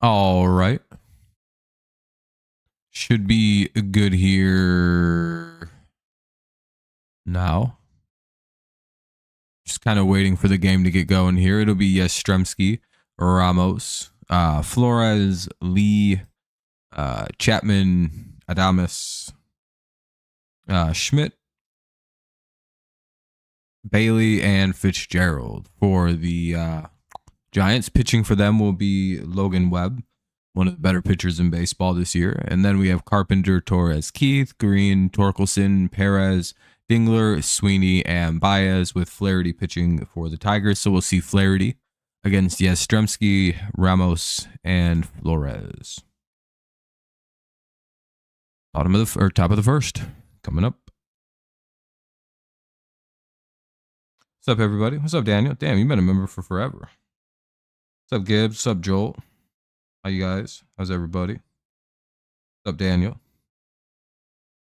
All right. Should be good here now. Just kind of waiting for the game to get going here. It'll be Yastrzemski, Ramos, Flores, Lee, Chapman, Adames, Schmidt, Bailey, and Fitzgerald. For the Giants, pitching for them will be Logan Webb, one of the better pitchers in baseball this year. And then we have Carpenter, Torres, Keith, Green, Torkelson, Perez, Dingler, Sweeney, and Baez, with Flaherty pitching for the Tigers. So we'll see Flaherty against Yastrzemski, Ramos, and Flores. Top of the first coming up. What's up, everybody? What's up, Daniel? Damn, you've been a member for forever. What's up, Gibbs? What's up, Joel? How you guys? How's everybody? What's up, Daniel?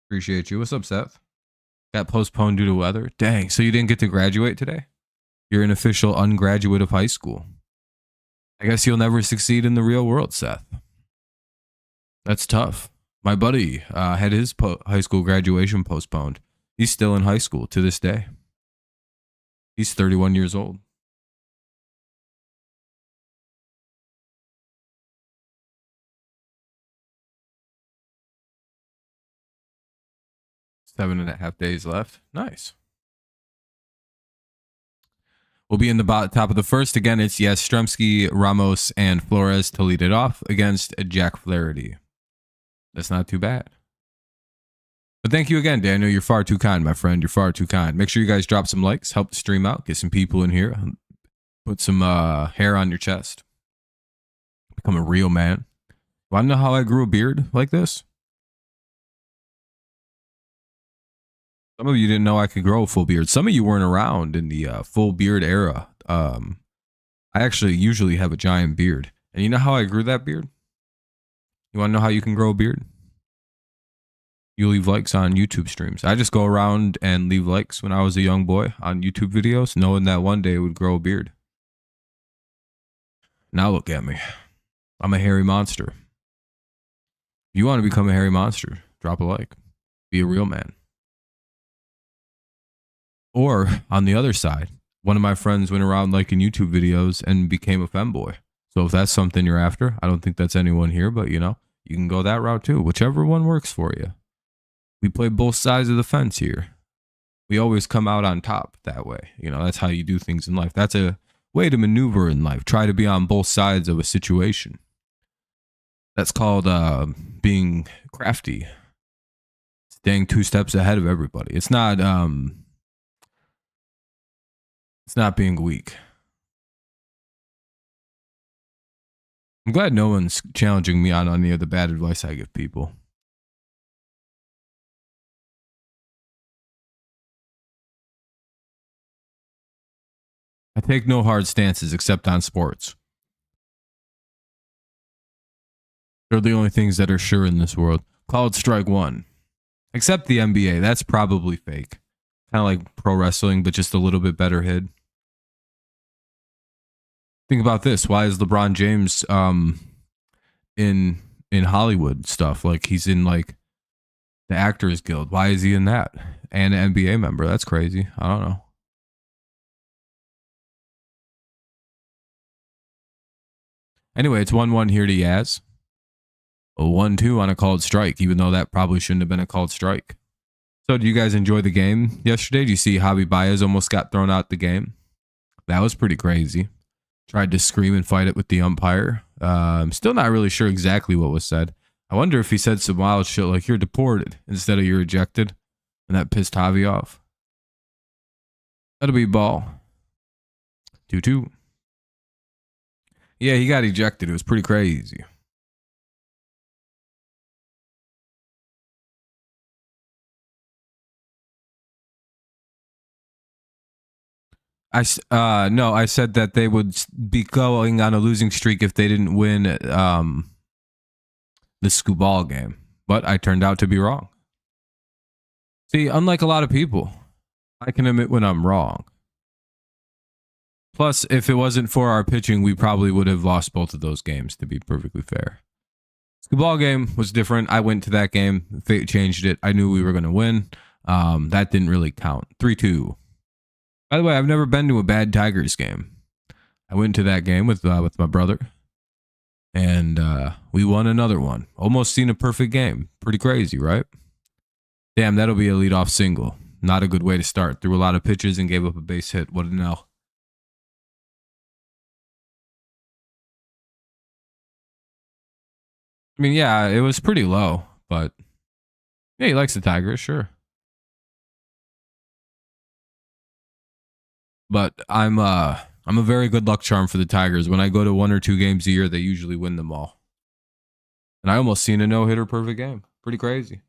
Appreciate you. What's up, Seth? Got postponed due to weather. Dang, so you didn't get to graduate today? You're an official ungraduate of high school. I guess you'll never succeed in the real world, Seth. That's tough. My buddy had his high school graduation postponed. He's still in high school to this day. He's 31 years old. Seven and a half days left. Nice. We'll be in the top of the first. Again, it's Yastrzemski, Ramos, and Flores to lead it off against Jack Flaherty. That's not too bad. But thank you again, Daniel. You're far too kind, my friend. You're far too kind. Make sure you guys drop some likes, help the stream out, get some people in here, put some hair on your chest. Become a real man. Want to know how I grew a beard like this? Some of you didn't know I could grow a full beard. Some of you weren't around in the full beard era. I actually usually have a giant beard. And you know how I grew that beard? You want to know how you can grow a beard? You leave likes on YouTube streams. I just go around and leave likes when I was a young boy on YouTube videos, knowing that one day it would grow a beard. Now look at me. I'm a hairy monster. If you want to become a hairy monster, drop a like. Be a real man. Or, on the other side, one of my friends went around liking YouTube videos and became a femboy. So if that's something you're after, I don't think that's anyone here, but you know, you can go that route too. Whichever one works for you. We play both sides of the fence here. We always come out on top that way. You know, that's how you do things in life. That's a way to maneuver in life. Try to be on both sides of a situation. That's called being crafty. Staying 2 steps ahead of everybody. It's not being weak. I'm glad no one's challenging me on any of the bad advice I give people. I take no hard stances except on sports. They're the only things that are sure in this world. Called strike one. Except the NBA. That's probably fake. Kind of like pro wrestling, but just a little bit better hid. Think about this. Why is LeBron James in Hollywood stuff? Like he's in like the Actors Guild. Why is he in that? And an NBA member. That's crazy. I don't know. Anyway, it's 1-1 here to Yaz. A 1-2 on a called strike, even though that probably shouldn't have been a called strike. So, do you guys enjoy the game yesterday? Do you see Javi Baez almost got thrown out the game? That was pretty crazy. Tried to scream and fight it with the umpire. I'm still not really sure exactly what was said. I wonder if he said some wild shit like you're deported instead of you're ejected. And that pissed Javi off. That'll be ball. 2-2. Yeah, he got ejected. It was pretty crazy. No, I said that they would be going on a losing streak if they didn't win the Skubal game. But I turned out to be wrong. See, unlike a lot of people, I can admit when I'm wrong. Plus, if it wasn't for our pitching, we probably would have lost both of those games, to be perfectly fair. The ball game was different. I went to that game. Fate changed it. I knew we were going to win. That didn't really count. 3-2. By the way, I've never been to a bad Tigers game. I went to that game with my brother, and we won another one. Almost seen a perfect game. Pretty crazy, right? Damn, that'll be a leadoff single. Not a good way to start. Threw a lot of pitches and gave up a base hit. What an L. I mean, yeah, it was pretty low, but yeah, he likes the Tigers, sure. But I'm a very good luck charm for the Tigers. When I go to 1 or 2 games a year, they usually win them all. And I almost seen a no-hitter perfect game. Pretty crazy.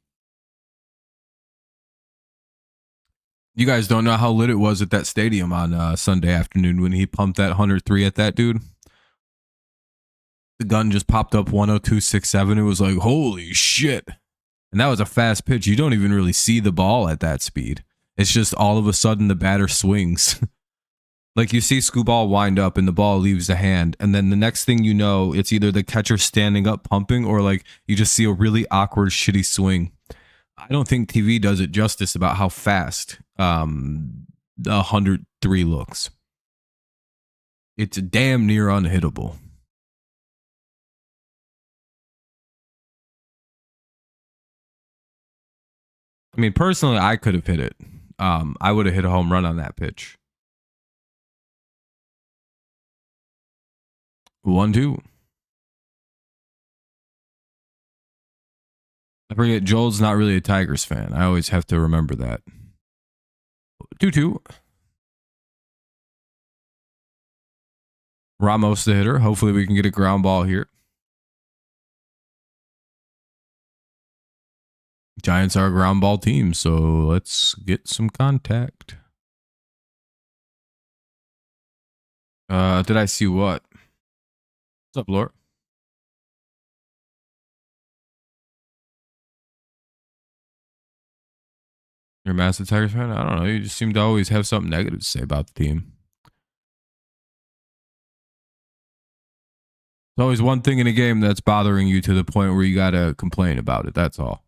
You guys don't know how lit it was at that stadium on Sunday afternoon when he pumped that 103 at that dude. The gun just popped up 102.67. It was like, holy shit. And that was a fast pitch. You don't even really see the ball at that speed. It's just all of a sudden the batter swings. Like you see Scooball wind up and the ball leaves the hand. And then the next thing you know, it's either the catcher standing up pumping or like you just see a really awkward, shitty swing. I don't think TV does it justice about how fast the 103 looks. It's damn near unhittable. I mean, personally, I could have hit it. I would have hit a home run on that pitch. 1-2. I forget, Joel's not really a Tigers fan. I always have to remember that. 2-2. Ramos the hitter. Hopefully we can get a ground ball here. Giants are a ground ball team, so let's get some contact. Did I see what? What's up, Laura? You're a massive Tigers fan? I don't know. You just seem to always have something negative to say about the team. There's always one thing in a game that's bothering you to the point where you got to complain about it. That's all.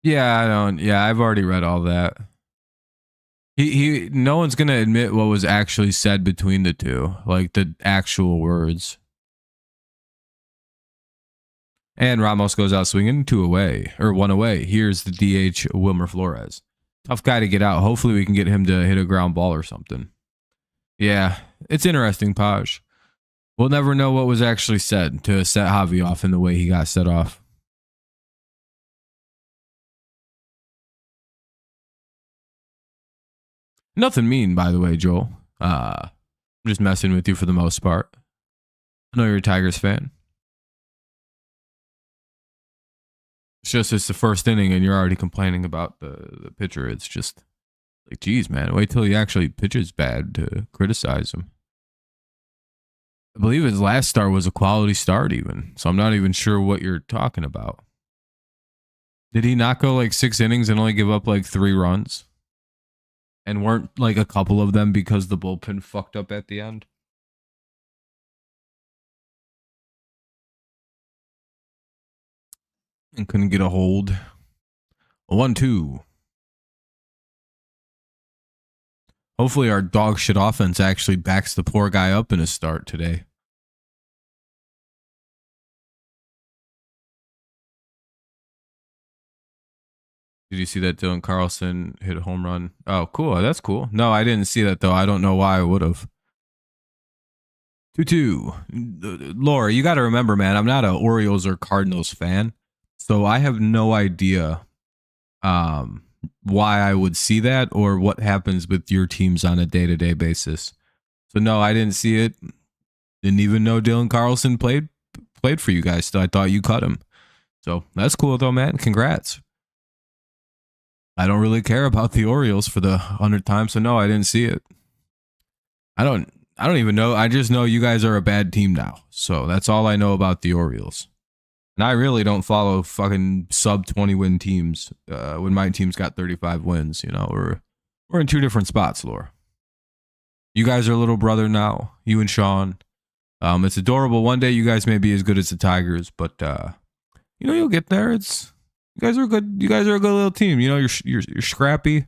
Yeah, I don't. Yeah, I've already read all that. No one's gonna admit what was actually said between the two, like the actual words. And Ramos goes out swinging 2 away or 1 away. Here's the DH Wilmer Flores. Tough guy to get out. Hopefully we can get him to hit a ground ball or something. Yeah, it's interesting, Paj. We'll never know what was actually said to set Javi off in the way he got set off. Nothing mean, by the way, Joel. I'm just messing with you for the most part. I know you're a Tigers fan. It's just it's the first inning and you're already complaining about the pitcher. It's just like, geez, man, wait till he actually pitches bad to criticize him. I believe his last start was a quality start even, so I'm not even sure what you're talking about. Did he not go like 6 innings and only give up like 3 runs? And weren't like a couple of them because the bullpen fucked up at the end? And couldn't get a hold. 1-2. Hopefully our dog shit offense actually backs the poor guy up in his start today. Did you see that Dylan Carlson hit a home run? Oh, cool. That's cool. No, I didn't see that, though. I don't know why I would have. 2-2. Laura, you got to remember, man, I'm not an Orioles or Cardinals fan. So I have no idea why I would see that or what happens with your teams on a day-to-day basis. So, no, I didn't see it. Didn't even know Dylan Carlson played for you guys. So I thought you cut him. So that's cool, though, man. Congrats. I don't really care about the Orioles for the 100th time, so no, I didn't see it. I don't even know. I just know you guys are a bad team now. So that's all I know about the Orioles. And I really don't follow fucking sub 20 win teams when my team's got 35 wins, you know, or We're in two different spots, Laura. You guys are little brother now, you and Sean. It's adorable. One day you guys may be as good as the Tigers, but you'll get there. You guys are good. You guys are a good little team. You're scrappy.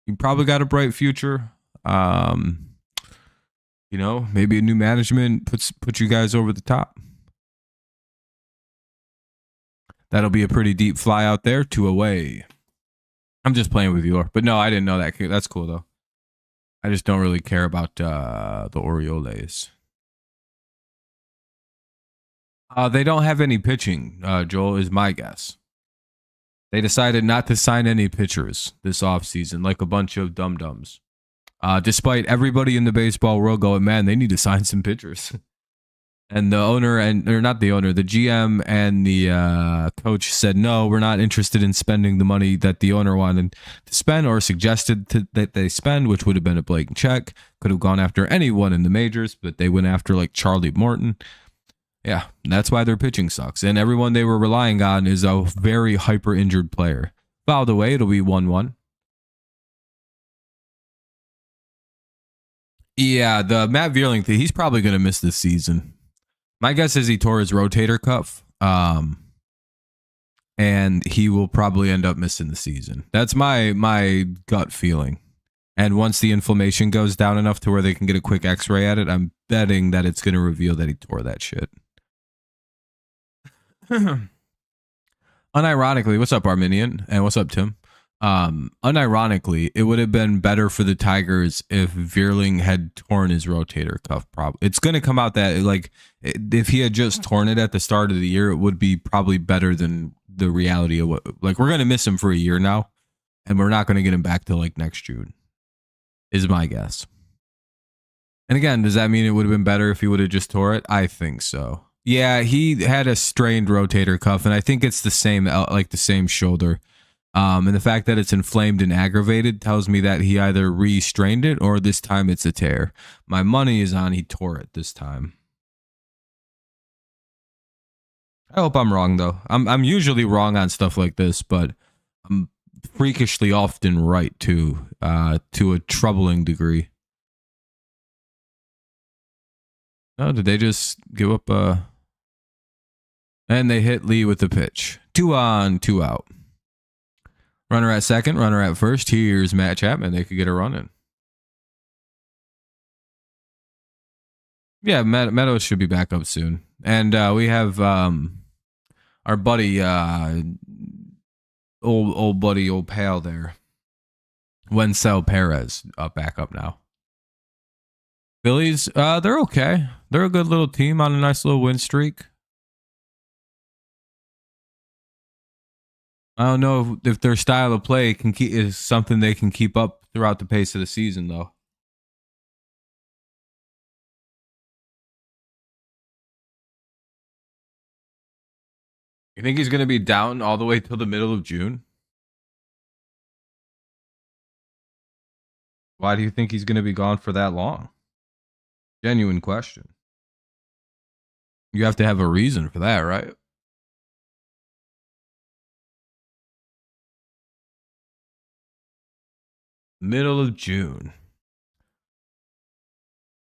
You probably got a bright future. Maybe a new management puts you guys over the top. That'll be a pretty deep fly out there, 2 away. I'm just playing with you, but no, I didn't know that. That's cool though. I just don't really care about the Orioles. They don't have any pitching, Joel, is my guess. They decided not to sign any pitchers this offseason, like a bunch of dum-dums. Despite everybody in the baseball world going, man, they need to sign some pitchers. And the owner, the GM and the coach said, no, we're not interested in spending the money that the owner wanted to spend or suggested that they spend, which would have been a blatant check. Could have gone after anyone in the majors, but they went after like Charlie Morton. Yeah, that's why their pitching sucks. And everyone they were relying on is a very hyper injured player. By the way, it'll be 1-1. Yeah, the Matt Vierling thing, he's probably going to miss this season. My guess is he tore his rotator cuff, and he will probably end up missing the season. That's my gut feeling. And once the inflammation goes down enough to where they can get a quick x-ray at it, I'm betting that it's going to reveal that he tore that shit. Unironically, what's up, Arminian? And what's up, Tim? Unironically, it would have been better for the Tigers if Vierling had torn his rotator cuff. Probably, it's going to come out that like if he had just torn it at the start of the year, it would be probably better than the reality of what. Like we're going to miss him for a year now, and we're not going to get him back till like next June. Is my guess. And again, does that mean it would have been better if he would have just tore it? I think so. Yeah, he had a strained rotator cuff, and I think it's the same, like the same shoulder. And the fact that it's inflamed and aggravated tells me that he either re-strained it or this time it's a tear. My money is on he tore it this time. I hope I'm wrong though. I'm usually wrong on stuff like this, but I'm freakishly often right too, to a troubling degree. Oh, did they just give up? And they hit Lee with the pitch. 2 on, 2 out. Runner at second, runner at first. Here's Matt Chapman. They could get a run in. Yeah, Meadows should be back up soon. And we have our buddy, old pal there, Wencel Perez, back up now. Phillies, they're okay. They're a good little team on a nice little win streak. I don't know if their style of play is something they can keep up throughout the pace of the season, though. You think he's going to be down all the way till the middle of June? Why do you think he's going to be gone for that long? Genuine question. You have to have a reason for that, right? Middle of June.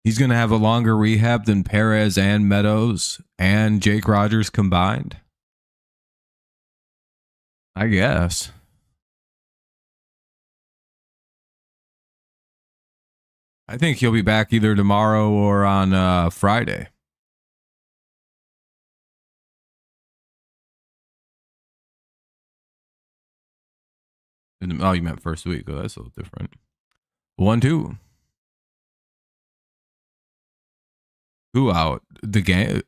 He's going to have a longer rehab than Perez and Meadows and Jake Rogers combined. I guess. I think he'll be back either tomorrow or on Friday. Oh, you meant first week. Oh, that's a little different. 1-2. Who out? The game?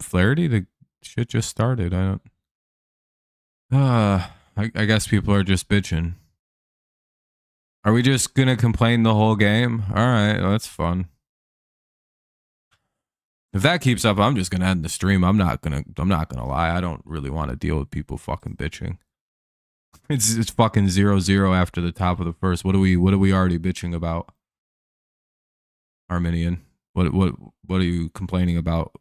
Flaherty? The shit just started. I don't. I guess people are just bitching. Are we just gonna complain the whole game? All right, well, that's fun. If that keeps up, I'm just gonna end the stream. I'm not gonna lie. I don't really want to deal with people fucking bitching. It's fucking 0-0 after the top of the first. What are we already bitching about? Arminian. What are you complaining about?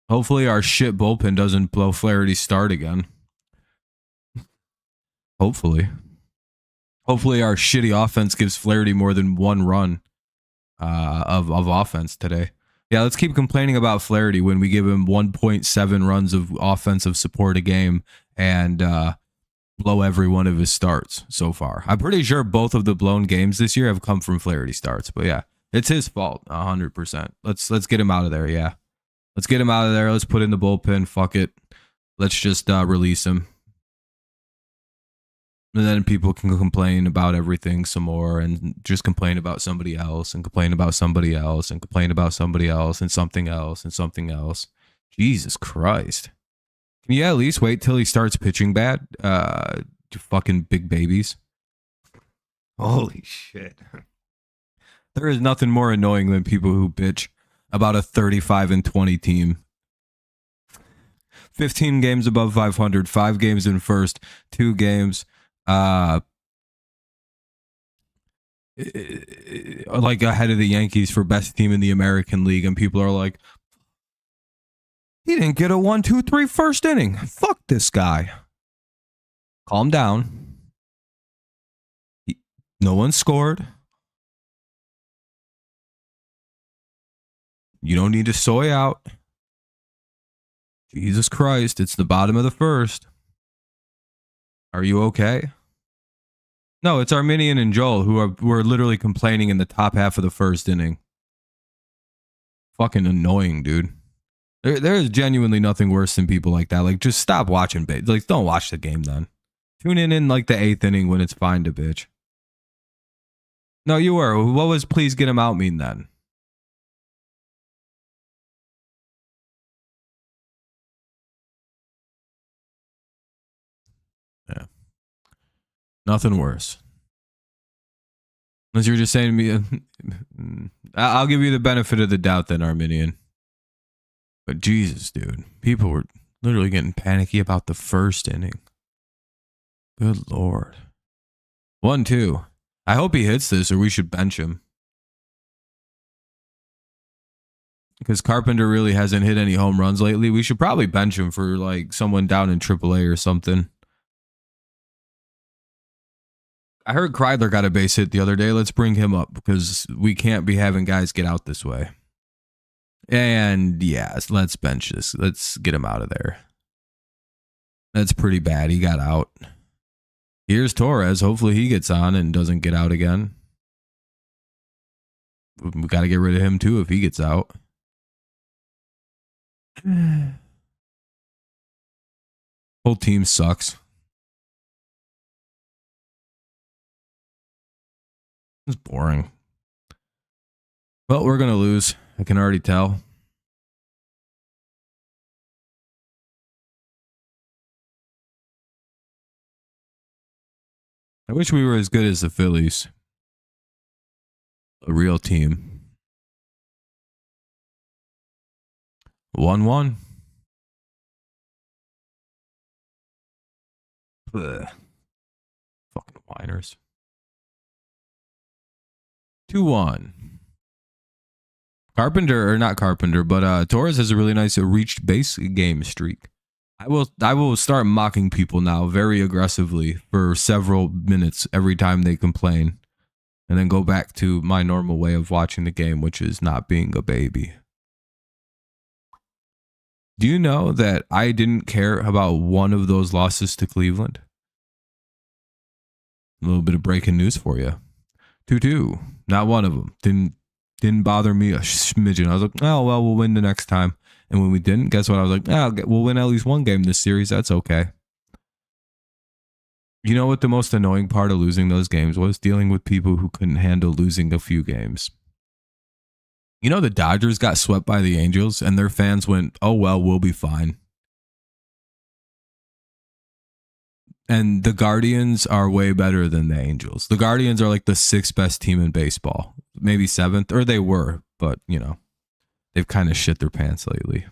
Hopefully our shit bullpen doesn't blow Flaherty's start again. Hopefully. Hopefully our shitty offense gives Flaherty more than one run of offense today. Yeah, let's keep complaining about Flaherty when we give him 1.7 runs of offensive support a game and blow every one of his starts so far. I'm pretty sure both of the blown games this year have come from Flaherty starts, but yeah, it's his fault 100%. Let's get him out of there. Yeah, let's get him out of there. Let's put in the bullpen. Fuck it. Let's just release him. And then people can complain about everything some more and just complain about somebody else and complain about somebody else and complain about somebody else and something else and something else. Jesus Christ. Can you at least wait till he starts pitching bad? You fucking big babies. Holy shit. There is nothing more annoying than people who bitch about a 35-20 team. 15 games above 500, 5 games in first, 2 games like ahead of the Yankees for best team in the American League, and people are like, he didn't get a 1-2-3 first inning. Fuck this guy. Calm down. No one scored. You don't need to soy out. Jesus Christ, it's the bottom of the first. Are you okay? No, it's Arminian and Joel who are literally complaining in the top half of the first inning. Fucking annoying, dude. There is genuinely nothing worse than people like that. Like, just stop watching. Like, don't watch the game then. Tune in like the 8th inning when it's fine to bitch. No, you were. What was please get him out mean then? Yeah. Nothing worse. Unless you're just saying to me, I'll give you the benefit of the doubt then, Arminian. But Jesus, dude. People were literally getting panicky about the first inning. Good Lord. 1-2. I hope he hits this or we should bench him. Because Carpenter really hasn't hit any home runs lately. We should probably bench him for like someone down in AAA or something. I heard Kreidler got a base hit the other day. Let's bring him up because we can't be having guys get out this way. And yes, let's bench this. Let's get him out of there. That's pretty bad. He got out. Here's Torres. Hopefully he gets on and doesn't get out again. We got to get rid of him too if he gets out. Whole team sucks. It's boring. Well, we're going to lose. I can already tell. I wish we were as good as the Phillies. A real team. 1-1. Ugh. Fucking whiners. 2-1. Carpenter, or not Carpenter, but Torres has a really nice reached base game streak. I will start mocking people now very aggressively for several minutes every time they complain, and then go back to my normal way of watching the game, which is not being a baby. Do you know that I didn't care about one of those losses to Cleveland? A little bit of breaking news for you. 2-2. Not one of them. Didn't bother me a smidgen. I was like, oh, well, we'll win the next time. And when we didn't, guess what? I was like, oh, we'll win at least one game this series. That's okay. You know what the most annoying part of losing those games was? Dealing with people who couldn't handle losing a few games. You know, the Dodgers got swept by the Angels and their fans went, oh, well, we'll be fine. And the Guardians are way better than the Angels. The Guardians are like the 6th best team in baseball. Maybe 7th, or they were, but, you know, they've kind of shit their pants lately.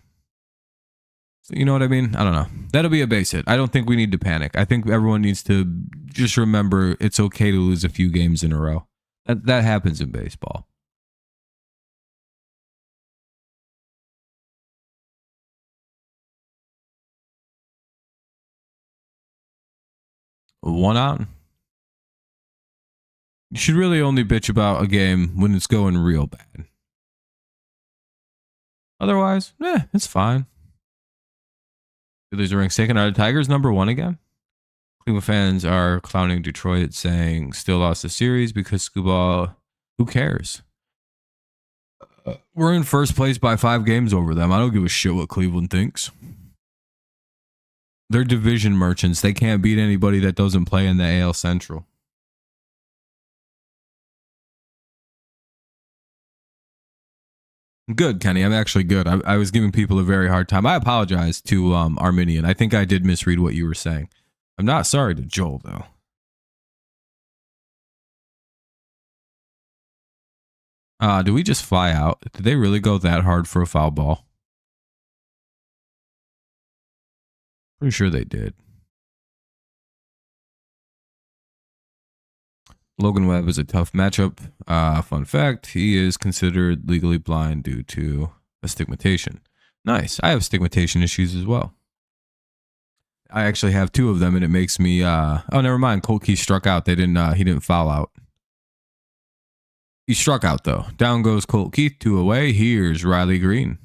So, you know what I mean? I don't know. That'll be a base hit. I don't think we need to panic. I think everyone needs to just remember it's okay to lose a few games in a row. That happens in baseball. 1 out. You should really only bitch about a game when it's going real bad. Otherwise, it's fine. Steelers are ranked second. Are the Tigers number 1 again? Cleveland fans are clowning Detroit, saying still lost the series because Scuba. Who cares? We're in first place by 5 games over them. I don't give a shit what Cleveland thinks. They're division merchants. They can't beat anybody that doesn't play in the AL Central. Good, Kenny. I'm actually good. I was giving people a very hard time. I apologize to Arminian. I think I did misread what you were saying. I'm not sorry to Joel, though. Do we just fly out? Did they really go that hard for a foul ball? Pretty sure they did. Logan Webb is a tough matchup. Fun fact, he is considered legally blind due to astigmatation. Nice. I have astigmatation issues as well. I actually have 2 of them, and it makes me oh, never mind. Colt Key struck out. He didn't foul out. He struck out though. Down goes Colt Keith, 2 away. Here's Riley Green.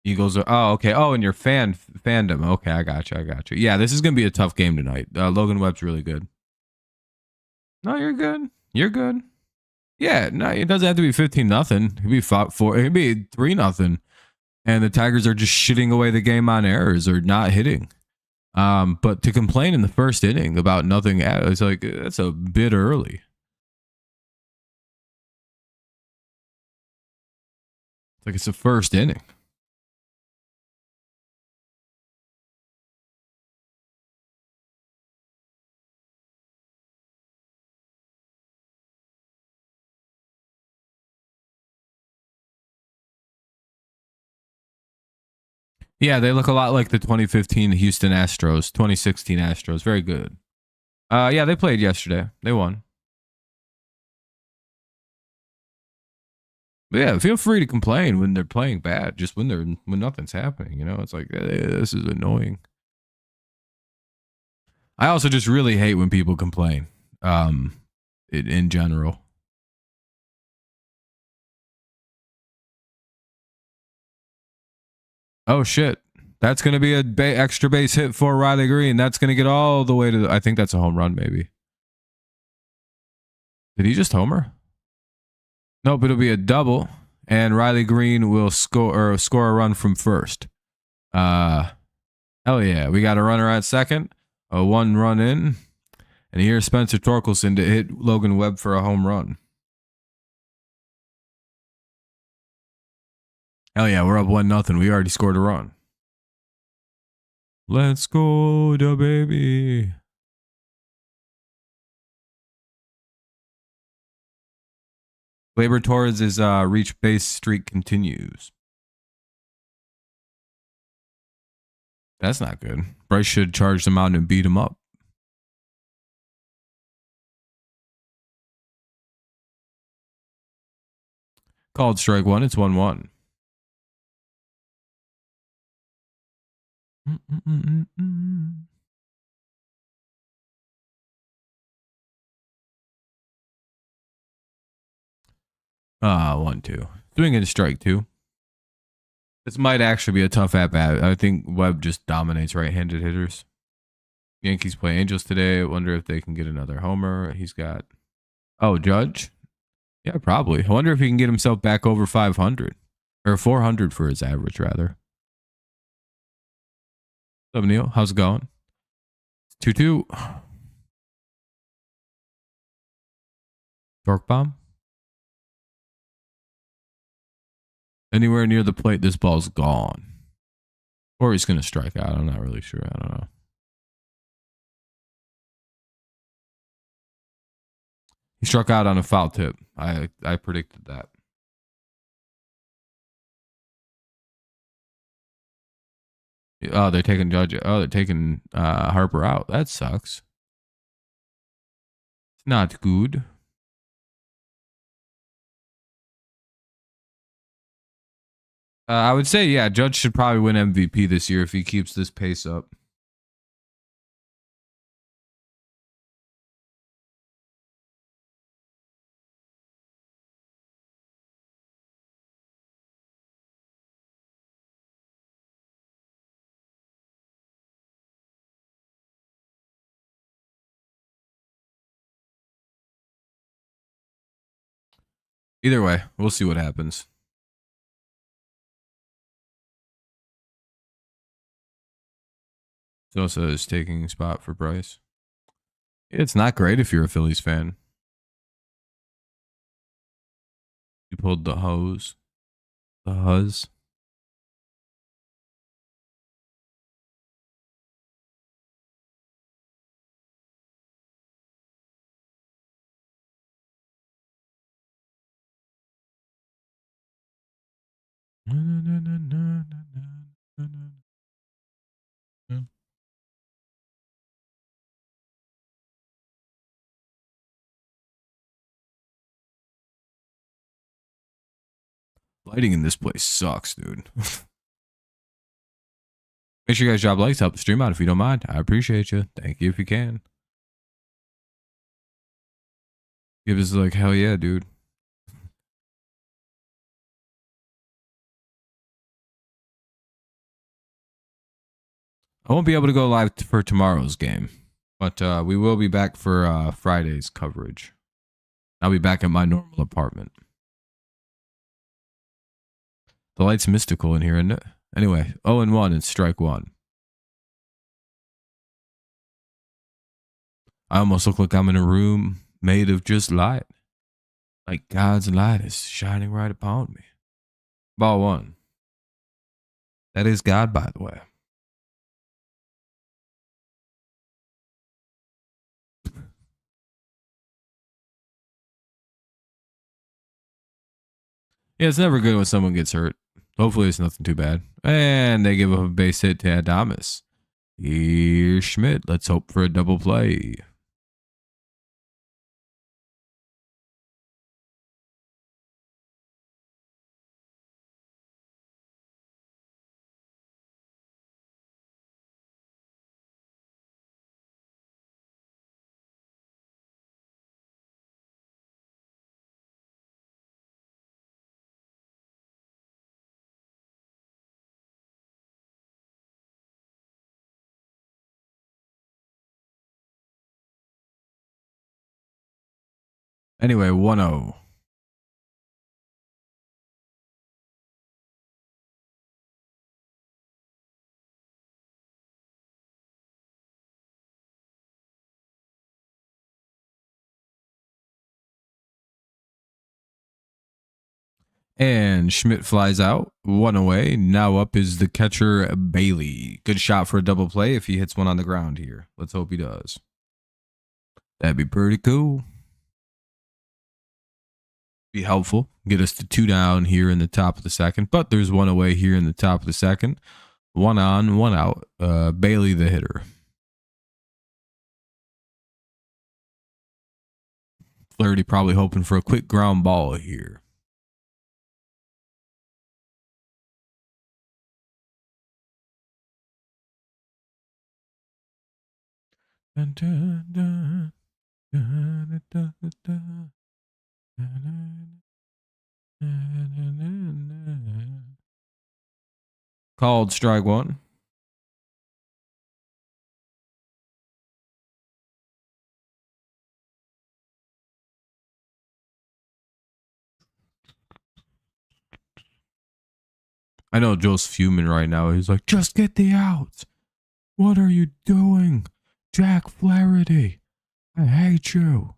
Eagles are okay. Oh, and your fandom. Okay, I got you. Yeah, this is gonna be a tough game tonight. Logan Webb's really good. No, you're good. You're good. Yeah, no, it doesn't have to be 15-0. It could be 4. It could be 3-0. And the Tigers are just shitting away the game on errors or not hitting. But to complain in the first inning about nothing, it's like that's a bit early. It's like it's the first inning. Yeah, they look a lot like the 2015 Houston Astros, 2016 Astros. Very good. Yeah, they played yesterday. They won. But yeah, feel free to complain when they're playing bad. Just when nothing's happening. You know, it's like this is annoying. I also just really hate when people complain. In general. Oh shit. That's going to be a extra base hit for Riley Green. That's going to get all the way to I think that's a home run maybe. Did he just homer? Nope, it'll be a double and Riley Green will score a run from first. Hell yeah. We got a runner at second, a 1 run in. And here's Spencer Torkelson to hit Logan Webb for a home run. Hell yeah, we're up 1-0. We already scored a run. Let's go, da baby. Gleyber Torres' reach base streak continues. That's not good. Bryce should charge them out and beat him up. Called strike 1. It's 1-1. 1-2. Doing it a strike 2. This might actually be a tough at bat. I think Webb just dominates right-handed hitters. Yankees play Angels today. I wonder if they can get another homer. He's got Judge. Yeah, probably. I wonder if he can get himself back over 500 or 400 for his average, rather. What's up, Neil? How's it going? 2-2. Torque bomb. Anywhere near the plate, this ball's gone. Or he's going to strike out. I'm not really sure. I don't know. He struck out on a foul tip. I predicted that. Oh, they're taking Judge. Oh, they're taking Harper out. That sucks. It's not good. I would say, yeah, Judge should probably win MVP this year if he keeps this pace up. Either way, we'll see what happens. Sosa is taking spot for Bryce. It's not great if you're a Phillies fan. You pulled the hose. The huzz. Lighting in this place sucks, dude. Make sure you guys drop likes, help the stream out if you don't mind. I appreciate you. Thank you if you can. Give us like, hell yeah, dude. I won't be able to go live for tomorrow's game, but we will be back for Friday's coverage. I'll be back at my normal apartment. The light's mystical in here, isn't it? Anyway, 0-1 and strike one. I almost look like I'm in a room made of just light. Like God's light is shining right upon me. Ball one. That is God, by the way. Yeah, it's never good when someone gets hurt. Hopefully it's nothing too bad. And they give up a base hit to Adamas. Here's Schmidt. Let's hope for a double play. Anyway, 1-0. And Schmidt flies out, one away. Now up is the catcher, Bailey. Good shot for a double play if he hits one on the ground here. Let's hope he does. That'd be pretty cool. Be helpful. Get us to 2 down here in the top of the second. But there's one away here in the top of the second. 1 on, 1 out. Bailey the hitter. Flaherty probably hoping for a quick ground ball here. Dun, dun, dun, dun, dun, dun, dun, dun. Called strike one. I know Joe's fuming right now. He's like, just get the outs. What are you doing? Jack Flaherty. I hate you.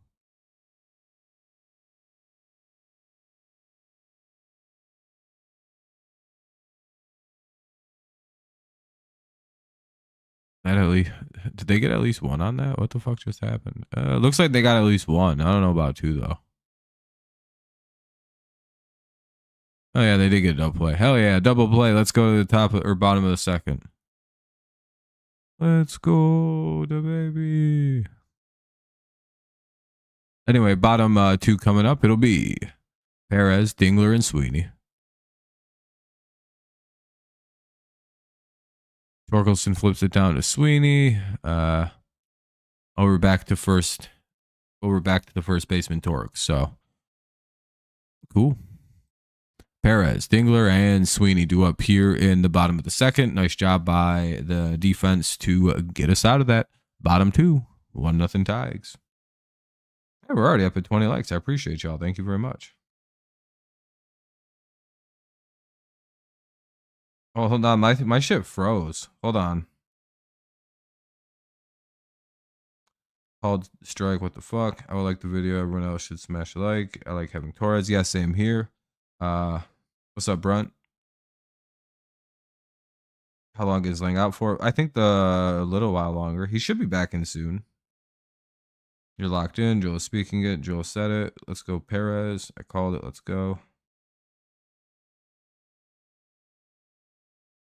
Did they get at least one on that? What the fuck just happened? Looks like they got at least one. I don't know about 2 though. Oh yeah, they did get a double play. Hell yeah, double play. Let's go to the top or bottom of the second. Let's go, the baby. Anyway, bottom 2 coming up. It'll be Perez, Dingler, and Sweeney. Torkelson flips it down to Sweeney. Over back to the first baseman Torque. So cool. Perez, Dingler, and Sweeney do up here in the bottom of the second. Nice job by the defense to get us out of that. Bottom two, 1-0 Tigers. Hey, we're already up at 20 likes. I appreciate y'all. Thank you very much. Oh, hold on. My shit froze. Hold on. Called strike. What the fuck? I would like the video. Everyone else should smash a like. I like having Torres. Yeah, same here. What's up, Brunt? How long is Lang out for? I think a little while longer. He should be back in soon. You're locked in. Joel speaking it. Joel said it. Let's go, Perez. I called it. Let's go.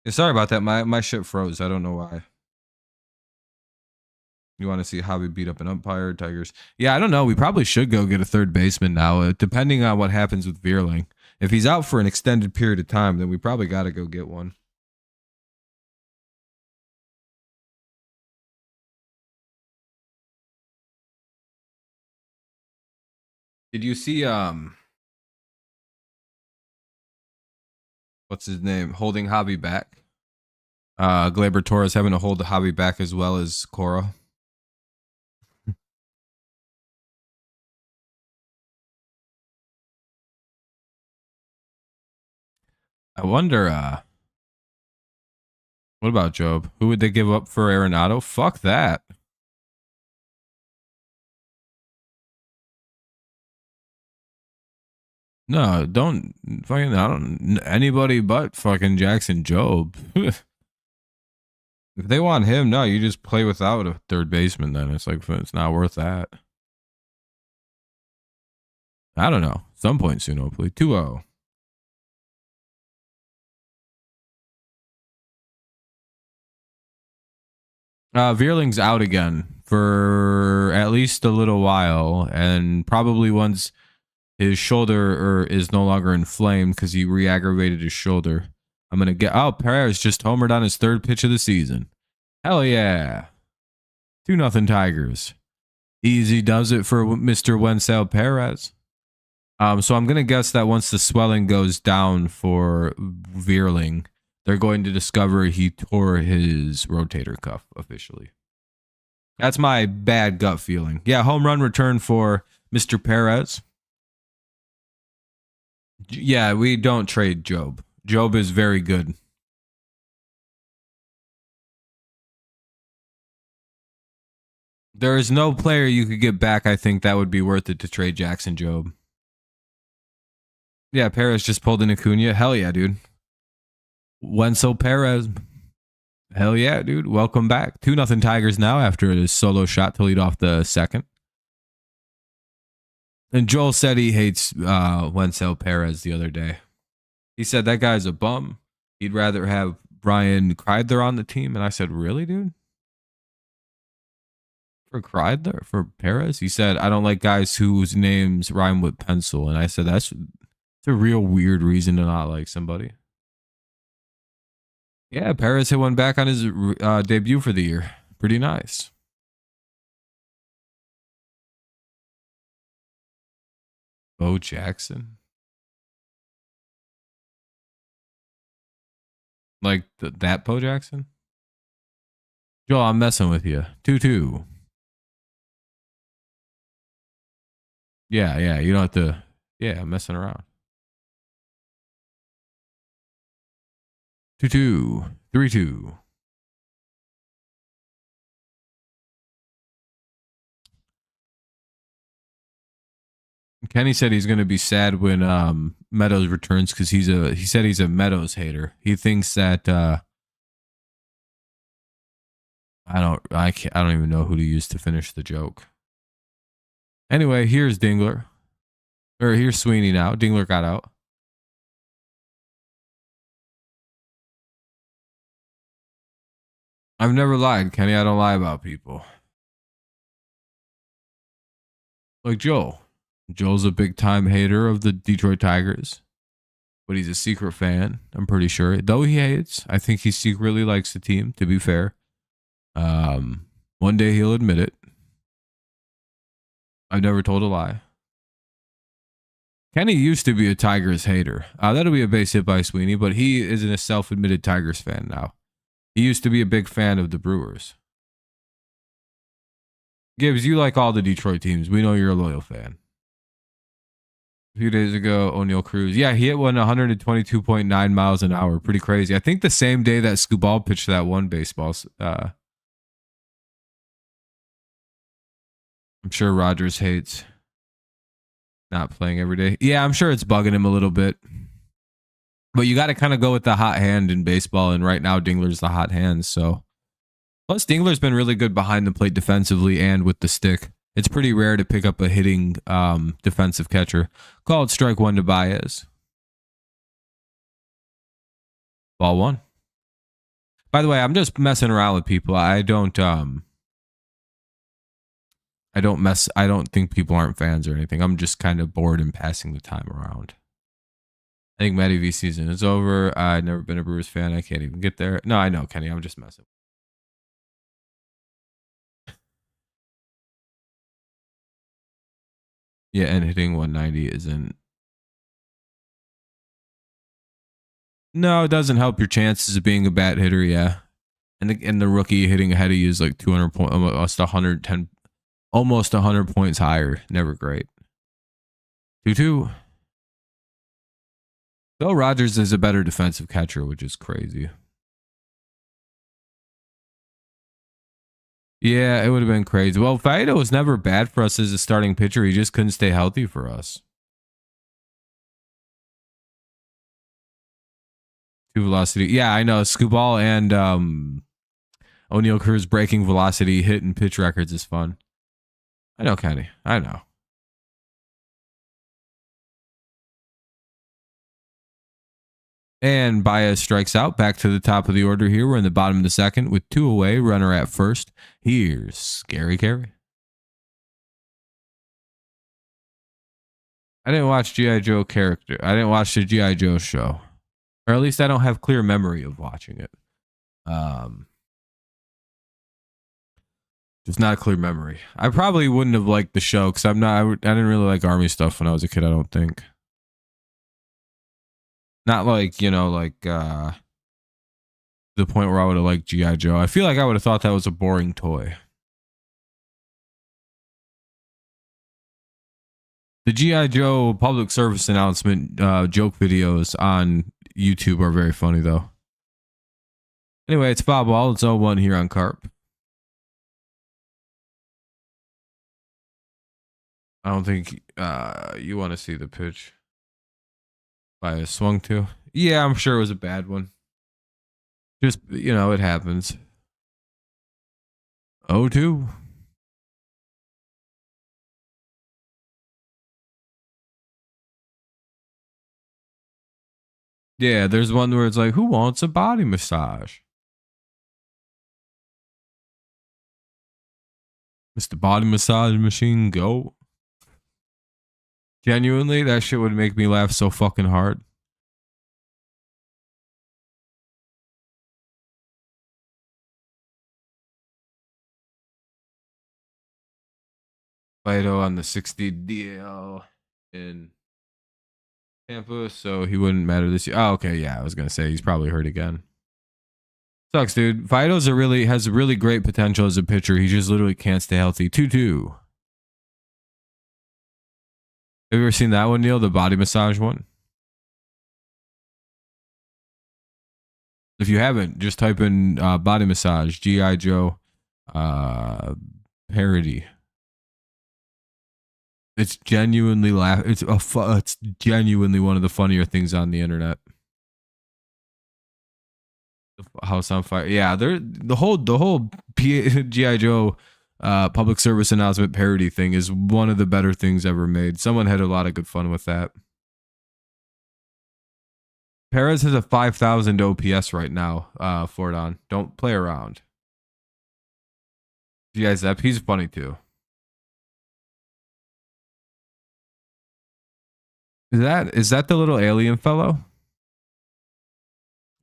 Yeah, sorry about that. My shit froze. I don't know why. You want to see Hobby beat up an umpire, Tigers? Yeah, I don't know. We probably should go get a third baseman now, depending on what happens with Veerling. If he's out for an extended period of time, then we probably got to go get one. Did you see what's his name holding Hobby back? Glaber Torres having to hold the Hobby back as well as Cora. I wonder what about Job? Who would they give up for Arenado? Fuck that. No, don't fucking. I don't anybody but fucking Jackson Job. If they want him, no, you just play without a third baseman. Then it's like it's not worth that. I don't know. Some point soon, hopefully. 2-0. Veerling's out again for at least a little while, and probably once his shoulder is no longer inflamed because he re-aggravated his shoulder. I'm gonna get. Oh, Perez just homered on his third pitch of the season. Hell yeah! 2-0 Tigers. Easy does it for Mr. Wenzel Perez. So I'm gonna guess that once the swelling goes down for Veerling, they're going to discover he tore his rotator cuff officially. That's my bad gut feeling. Yeah, home run return for Mr. Perez. Yeah, we don't trade Job. Job is very good. There is no player you could get back, I think, that would be worth it to trade Jackson Job. Yeah, Perez just pulled in Acuna. Hell yeah, dude. Wenzel Perez. Hell yeah, dude. Welcome back. 2-0 Tigers now after his solo shot to lead off the second. And Joel said he hates Wenzel Perez the other day. He said that guy's a bum. He'd rather have Brian Kreidler on the team. And I said, really, dude? For Kreidler? For Perez? He said, I don't like guys whose names rhyme with pencil. And I said, that's a real weird reason to not like somebody. Yeah, Perez hit one back on his debut for the year. Pretty nice. Bo Jackson. Like that Bo Jackson? Joel, I'm messing with you. 2-2. Yeah, you don't have to. Yeah, I'm messing around. 2-2. 3-2. Kenny said he's going to be sad when Meadows returns because he said he's a Meadows hater. He thinks that I don't even know who to use to finish the joke. Anyway, here's Dingler. Or here's Sweeney now. Dingler got out. I've never lied, Kenny. I don't lie about people. Like Joel. Joel's a big time hater of the Detroit Tigers. but he's a secret fan. I'm pretty sure. Though he hates, I think he secretly likes the team, to be fair. One day he'll admit it. I've never told a lie. Kenny used to be a Tigers hater. That'll be a base hit by Sweeney, but he isn't a self-admitted Tigers fan now. He used to be a big fan of the Brewers. Gibbs, you like all the Detroit teams. We know you're a loyal fan. A few days ago, O'Neal Cruz. Yeah, he hit one 122.9 miles an hour. Pretty crazy. I think the same day that Skubal pitched that one baseball. I'm sure Rogers hates not playing every day. Yeah, I'm sure it's bugging him a little bit. But you got to kind of go with the hot hand in baseball, and right now Dingler's the hot hand. So, plus Dingler's been really good behind the plate defensively and with the stick. It's pretty rare to pick up a hitting defensive catcher. Called strike one to Baez. Ball one. By the way, I'm just messing around with people. I don't think people aren't fans or anything. I'm just kind of bored and passing the time around. I think Matty V season is over. I've never been a Brewers fan. I can't even get there. No, I know, Kenny. I'm just messing. Yeah, and hitting 190 isn't. No, it doesn't help your chances of being a bat hitter. Yeah, and the rookie hitting ahead of you is like 200 points, almost 110, almost 100 points higher. Never great. 2-2. Bill Rogers is a better defensive catcher, which is crazy. Yeah, it would have been crazy. Well, Faedo was never bad for us as a starting pitcher. He just couldn't stay healthy for us. 2 velocity. Yeah, I know. Skubal and O'Neal Cruz breaking velocity hit and pitch records is fun. I know, Kenny. I know. And Baez strikes out. Back to the top of the order here. We're in the bottom of the second with 2 away. Runner at first. Here's Scary Carey. I didn't watch G.I. Joe character. I didn't watch the G.I. Joe show. Or at least I don't have clear memory of watching it. Just not a clear memory. I probably wouldn't have liked the show because I didn't really like Army stuff when I was a kid, I don't think. Not like, the point where I would have liked G.I. Joe. I feel like I would have thought that was a boring toy. The G.I. Joe public service announcement joke videos on YouTube are very funny, though. Anyway, it's foul ball. It's 0-1 here on Carp. I don't think you want to see the pitch. Baez swung to. Yeah, I'm sure it was a bad one. Just, it happens. 0-2. Yeah, there's one where it's like, who wants a body massage? Mr. Body Massage Machine, go. Genuinely, that shit would make me laugh so fucking hard. Fido on the 60 DL in Tampa, so he wouldn't matter this year. Oh, okay, yeah, I was gonna say he's probably hurt again. Sucks, dude. Fido's has a really great potential as a pitcher. He just literally can't stay healthy. 2-2. Have you ever seen that one, Neil? The body massage one? If you haven't, just type in body massage, G.I. Joe parody. It's genuinely it's genuinely one of the funnier things on the internet. The House on Fire. Yeah, the whole G.I. Joe public service announcement parody thing is one of the better things ever made. Someone had a lot of good fun with that. Perez has a 5,000 OPS right now, Fordon. Don't play around. G.I. Zepp, he's funny too. Is that the little alien fellow?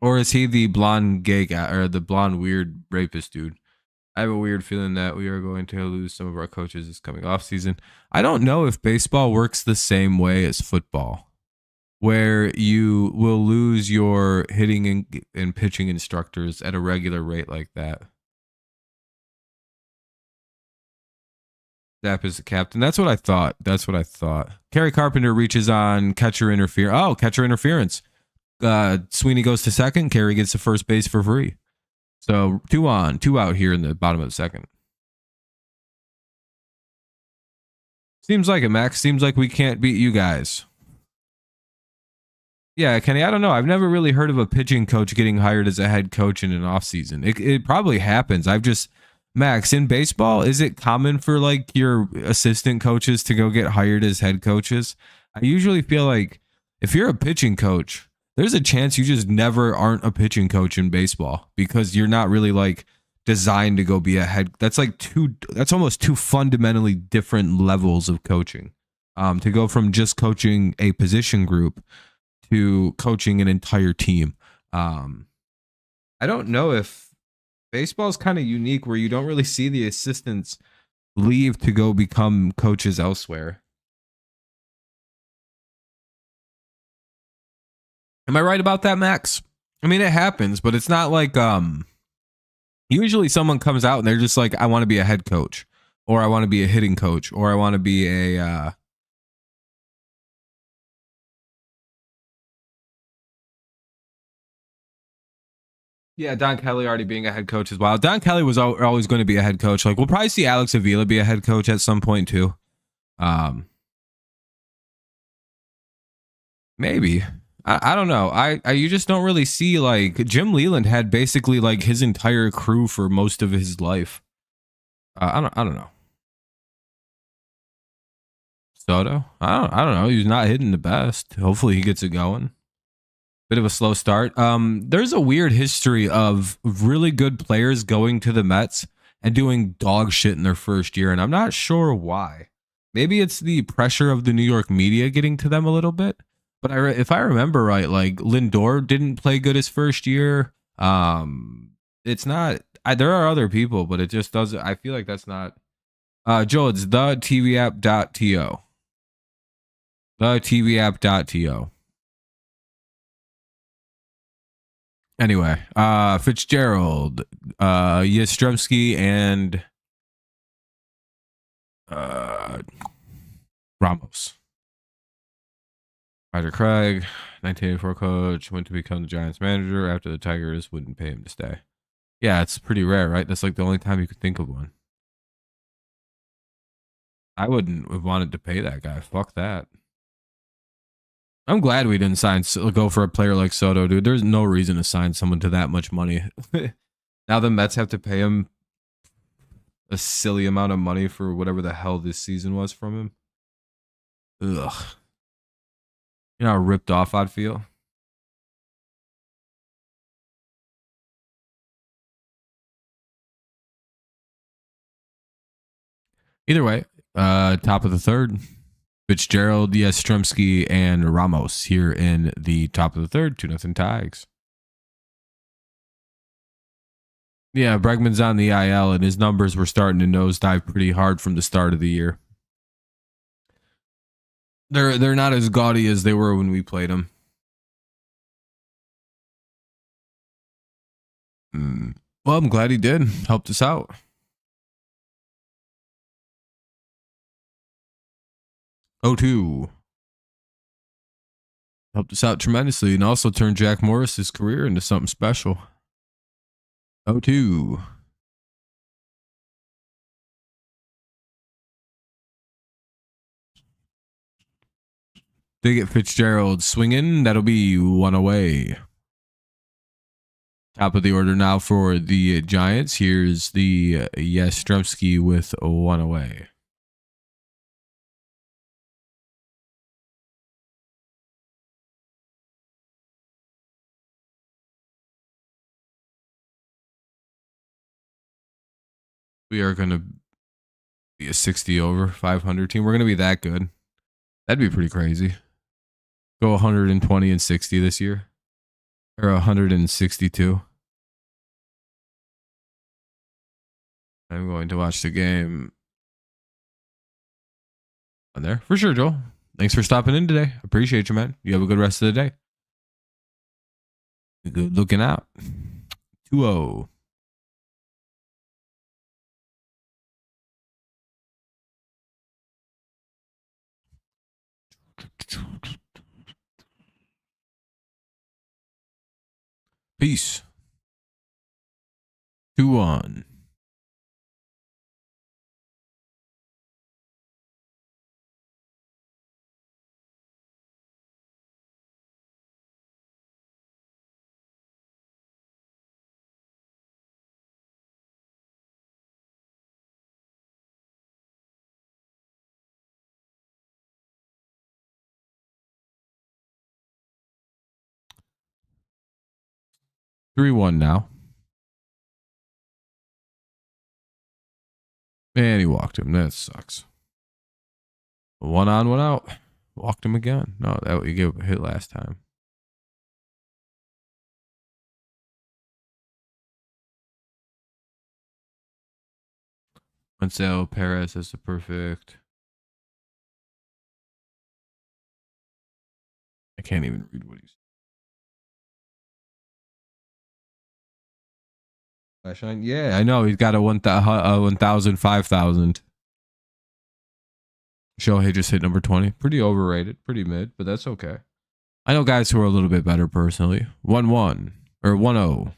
Or is he the blonde gay guy or the blonde weird rapist dude? I have a weird feeling that we are going to lose some of our coaches this coming off season. I don't know if baseball works the same way as football, where you will lose your hitting and pitching instructors at a regular rate like that. Zapp is the captain. That's what I thought. That's what I thought. Kerry Carpenter reaches on catcher interference. Oh, catcher interference. Sweeney goes to second. Kerry gets to first base for free. So 2 on, 2 out here in the bottom of the second. Seems like it, Max. Seems like we can't beat you guys. Yeah, Kenny, I don't know. I've never really heard of a pitching coach getting hired as a head coach in an offseason. It probably happens. Max, in baseball, is it common for like your assistant coaches to go get hired as head coaches? I usually feel like if you're a pitching coach, there's a chance you just never aren't a pitching coach in baseball because you're not really like designed to go be a head. That's almost two fundamentally different levels of coaching. To go from just coaching a position group to coaching an entire team. I don't know if baseball is kind of unique where you don't really see the assistants leave to go become coaches elsewhere. Am I right about that, Max? I mean, it happens, but it's not like usually someone comes out and they're just like, I want to be a head coach, or I want to be a hitting coach, or I want to be a yeah, Don Kelly already being a head coach as well. Don Kelly was always going to be a head coach. Like, we'll probably see Alex Avila be a head coach at some point too. Maybe. I don't know. You just don't really see like Jim Leland had basically like his entire crew for most of his life. I don't know. Soto? I don't know. He's not hitting the best. Hopefully he gets it going. Bit of a slow start. There's a weird history of really good players going to the Mets and doing dog shit in their first year, and I'm not sure why. Maybe it's the pressure of the New York media getting to them a little bit. But if I remember right, like Lindor didn't play good his first year. It's not. There are other people, but it just doesn't. I feel like that's not. Joe, it's the TVapp.to. The TVapp.to. Anyway, Fitzgerald, Yastrzemski, and Ramos. Roger Craig, 1984 coach, went to become the Giants manager after the Tigers wouldn't pay him to stay. Yeah, it's pretty rare, right? That's like the only time you could think of one. I wouldn't have wanted to pay that guy. Fuck that. I'm glad we didn't go for a player like Soto, dude. There's no reason to sign someone to that much money. Now the Mets have to pay him a silly amount of money for whatever the hell this season was from him. Ugh. You know how ripped off I'd feel? Either way, top of the third. Fitzgerald, Yastrzemski, and Ramos here in the top of the third. 2-0 Tigers. Yeah, Bregman's on the IL, and his numbers were starting to nosedive pretty hard from the start of the year. They're not as gaudy as they were when we played them. Well, I'm glad he did. Helped us out. 0-2. Helped us out tremendously and also turned Jack Morris's career into something special. 0-2. They get Fitzgerald swinging. That'll be 1 away. Top of the order now for the Giants. Here's the Yastrzemski with 1 away. We are going to be a 60 over 500 team. We're going to be that good. That'd be pretty crazy. Go 120 and 60 this year. Or 162. I'm going to watch the game on there for sure, Joel. Thanks for stopping in today. Appreciate you, man. You have a good rest of the day. Good looking out. 2-0. Peace. 2-1. Three-one now. And he walked him. That sucks. One on, one out. Walked him again. No, that you gave a hit last time. Marcel Perez is the perfect. I can't even read what he's. Flashline? Yeah, I know. He's got a 1,000, 5,000. Shohei just hit number 20. Pretty overrated. Pretty mid, but that's okay. I know guys who are a little bit better personally. 1-1 or 1-0.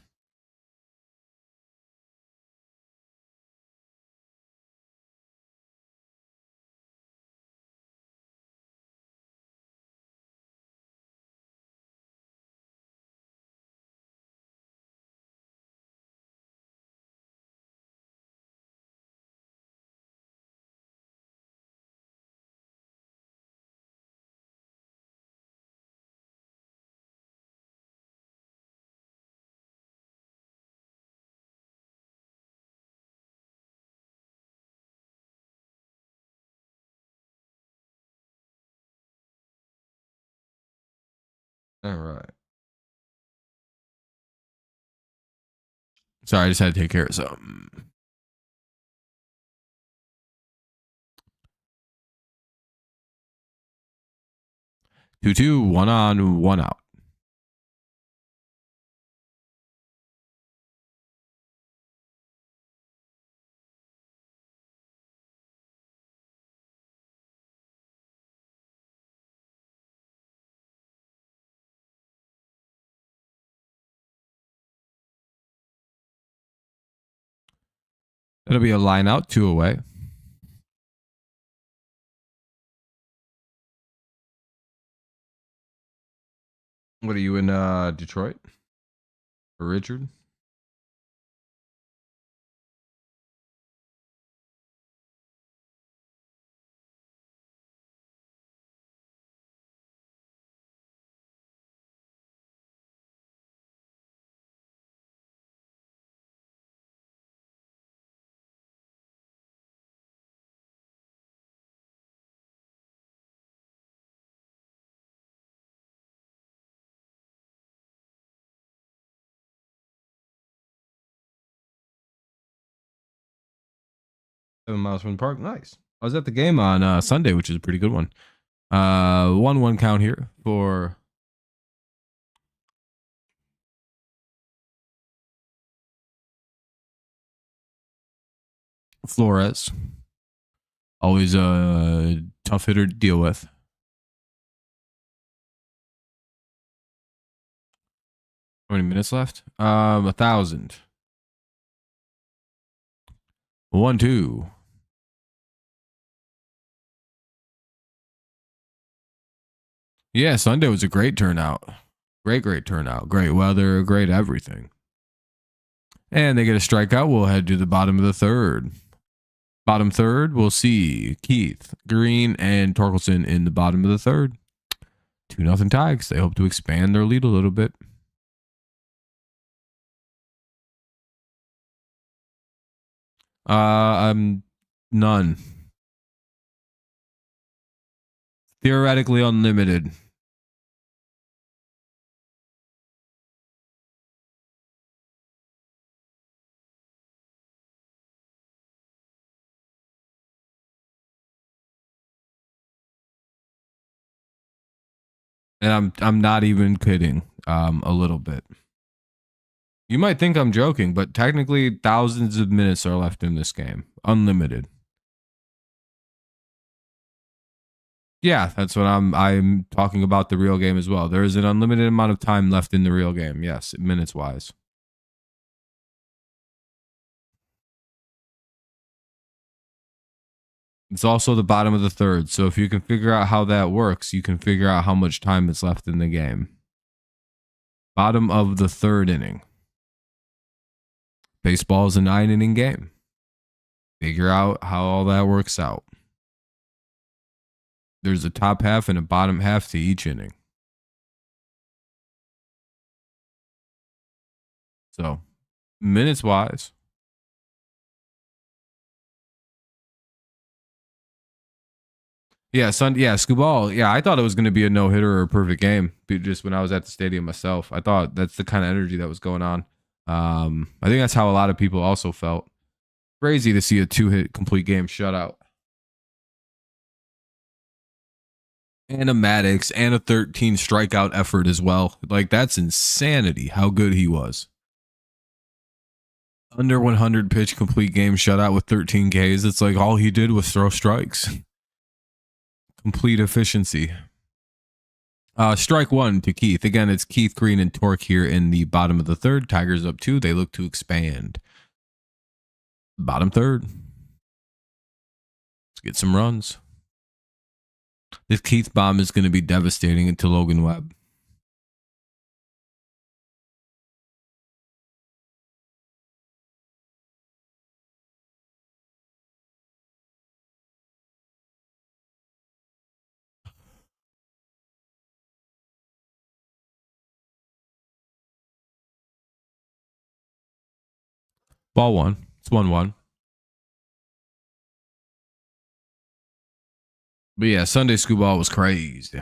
All right. Sorry, I just had to take care of something. Two, one on, one out. It'll be a line out, two away. What are you in Detroit? Or Richard? Seven Miles from the Park. Nice. I was at the game on Sunday, which is a pretty good one. 1-1 count here for Flores. Always a tough hitter to deal with. How many minutes left? 1,000. 1-2. Yeah, Sunday was a great turnout. Great turnout. Great weather. Great everything. And they get a strikeout. We'll head to the bottom of the third. Bottom third, we'll see Keith, Green, and Torkelson in the bottom of the third. 2-0 Tigers. They hope to expand their lead a little bit. None. Theoretically unlimited. And I'm not even kidding. A little bit. You might think I'm joking, but technically thousands of minutes are left in this game. Unlimited. Yeah, that's what I'm talking about the real game as well. There is an unlimited amount of time left in the real game. Yes, minutes wise. It's also the bottom of the third. So if you can figure out how that works, you can figure out how much time is left in the game. Bottom of the third inning. Baseball is a 9-inning game. Figure out how all that works out. There's a top half and a bottom half to each inning. So, minutes wise. Yeah, Scuball. Yeah, I thought it was going to be a no hitter or a perfect game. Just when I was at the stadium myself, I thought that's the kind of energy that was going on. I think that's how a lot of people also felt. Crazy to see a 2-hit complete game shutout. And a Maddox and a 13 strikeout effort as well. Like, that's insanity how good he was. Under 100 pitch complete game shutout with 13 Ks. It's like all he did was throw strikes. Complete efficiency. Strike one to Keith. Again, it's Keith Green and Torque here in the bottom of the third. Tigers up 2. They look to expand. Bottom third. Let's get some runs. This Keith bomb is going to be devastating into Logan Webb. Ball one. It's 1-1. But yeah, Sunday school ball was crazy.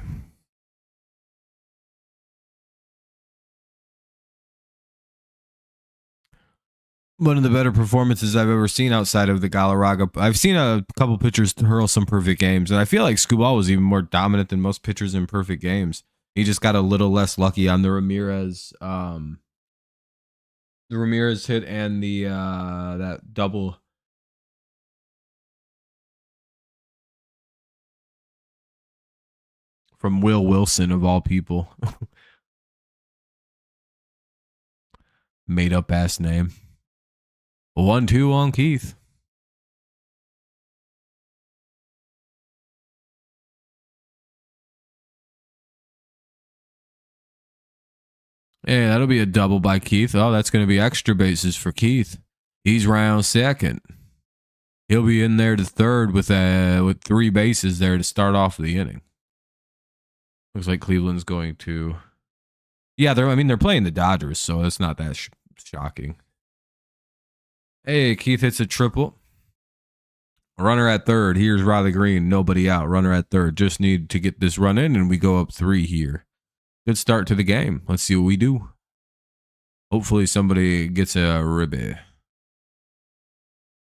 One of the better performances I've ever seen outside of the Galarraga. I've seen a couple pitchers hurl some perfect games, and I feel like Scuball was even more dominant than most pitchers in perfect games. He just got a little less lucky on the Ramirez hit and the that double. From Will Wilson of all people. Made up ass name. 1-2 on Keith. Hey, that'll be a double by Keith. Oh, that's going to be extra bases for Keith. He's round second. He'll be in there to third with 3 bases there to start off the inning. Looks like Cleveland's going to. Yeah, they're playing the Dodgers, so it's not that shocking. Hey, Keith hits a triple. Runner at third. Here's Riley Green. Nobody out. Runner at third. Just need to get this run in, and we go up 3 here. Good start to the game. Let's see what we do. Hopefully somebody gets a ribby.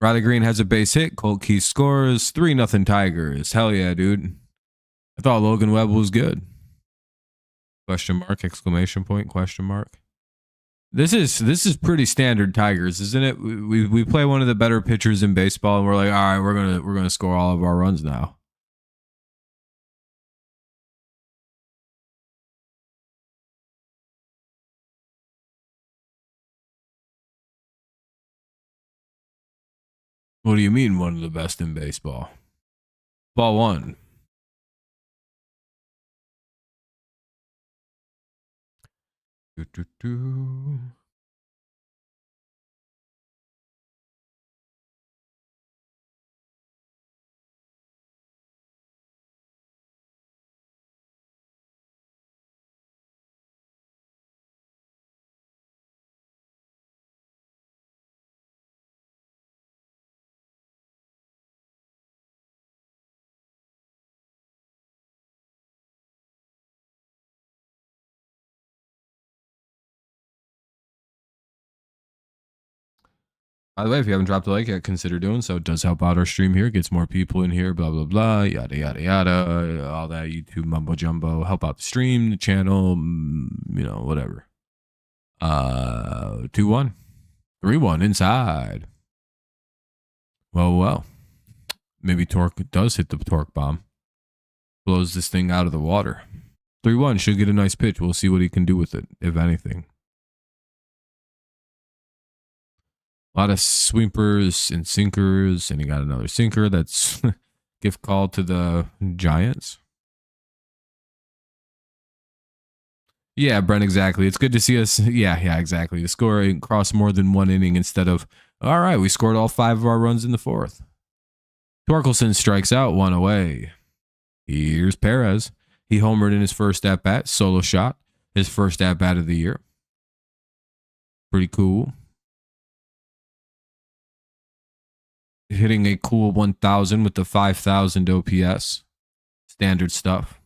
Riley Green has a base hit. Colt Keith scores. 3-0 Tigers. Hell yeah, dude. I thought Logan Webb was good. Question mark, exclamation point, question mark. This is pretty standard Tigers, isn't it? We play one of the better pitchers in baseball, and we're like, all right, we're gonna score all of our runs now. What do you mean one of the best in baseball? Ball one. Do. By the way, if you haven't dropped a like yet, consider doing so. It does help out our stream here, gets more people in here, blah, blah, blah, yada, yada, yada, all that YouTube mumbo jumbo. Help out the stream, the channel, whatever. 2-1. 3-1 inside. Well. Maybe Torque does hit the torque bomb. Blows this thing out of the water. 3-1 should get a nice pitch. We'll see what he can do with it, if anything. A lot of sweepers and sinkers, and he got another sinker. That's gift call to the Giants. Yeah, Brent, exactly. It's good to see us. Yeah, exactly. To score across more than one inning instead of, all right, we scored all 5 of our runs in the 4th. Torkelson strikes out, 1 away. Here's Perez. He homered in his first at-bat, solo shot, his first at-bat of the year. Pretty cool. Hitting a cool 1,000 with the 5,000 OPS. Standard stuff.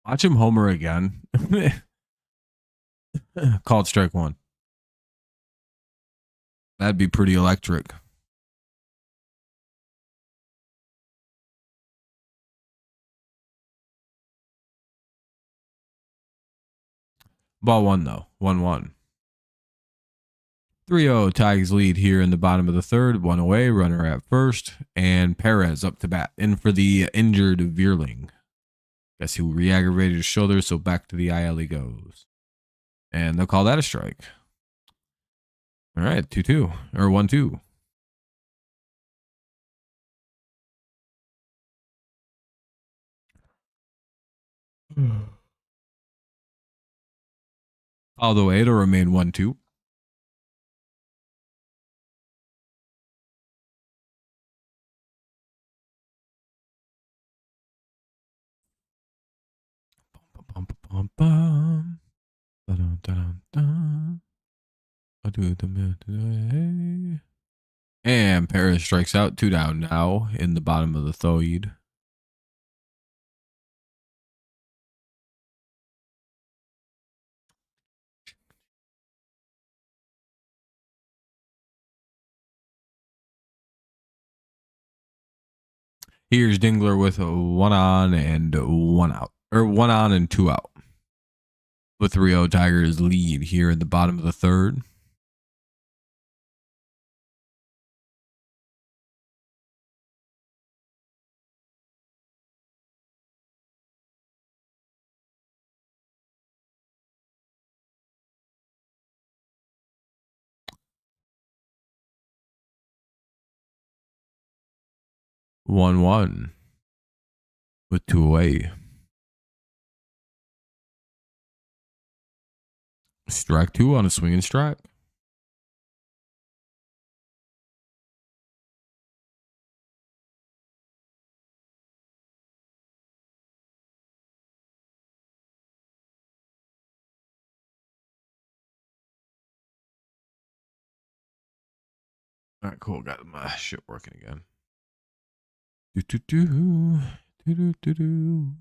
Watch him homer again. Called strike 1. That'd be pretty electric. Ball 1 though. 1-1. 3-0 Tigers lead here in the bottom of the 3rd. 1 away, runner at first, and Perez up to bat. In for the injured Veerling. Guess he re-aggravated his shoulder, so back to the IL he goes. And they'll call that a strike. All right, 2-2 or 1-2. All the way, it'll remain 1-2. And Perez strikes out, 2 down now in the bottom of the 3rd. Here's Dingler with 1 on and 1 out, or 1 on and 2 out. With 3-0 Tigers lead here in the bottom of the 3rd. One with 2 away. Strike 2 on a swinging strike. All right, cool. Got my shit working again. Do. 2-2.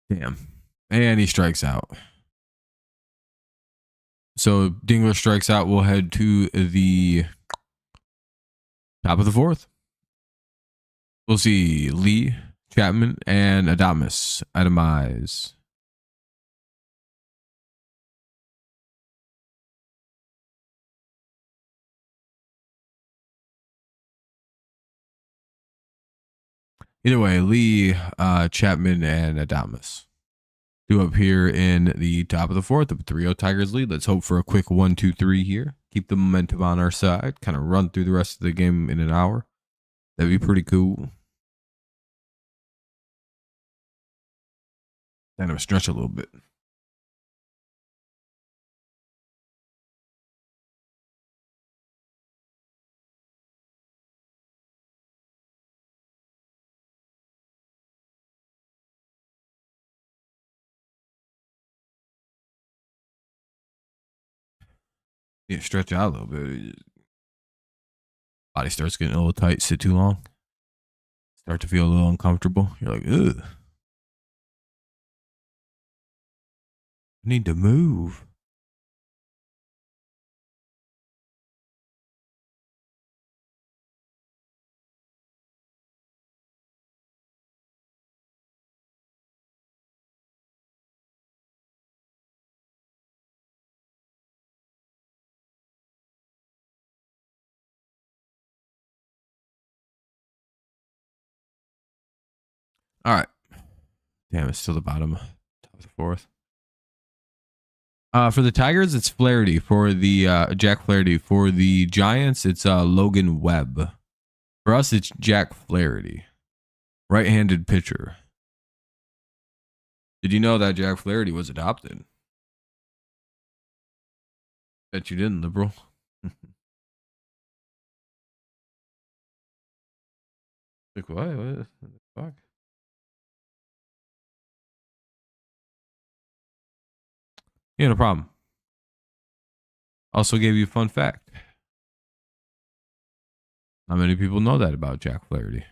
Damn. And he strikes out. So Dingler strikes out. We'll head to the top of the 4th. We'll see Lee, Chapman, and Adames itemize. Either way, Lee, Chapman, and Adames. 2 up here in the top of the 4th. The 3-0 Tigers lead. Let's hope for a quick 1-2-3 here. Keep the momentum on our side. Kind of run through the rest of the game in an hour. That'd be pretty cool. Kind of stretch a little bit. You stretch out a little bit. Body starts getting a little tight. Sit too long. Start to feel a little uncomfortable. You're like, ugh. I need to move. All right. Damn, it's still the bottom, top of the fourth. For the Tigers, it's Flaherty. For the Jack Flaherty. For the Giants, it's Logan Webb. For us, it's Jack Flaherty, right-handed pitcher. Did you know that Jack Flaherty was adopted? Bet you didn't, liberal. Like what? What the fuck? Yeah, no problem. Also gave you a fun fact. Not many people know that about Jack Flaherty.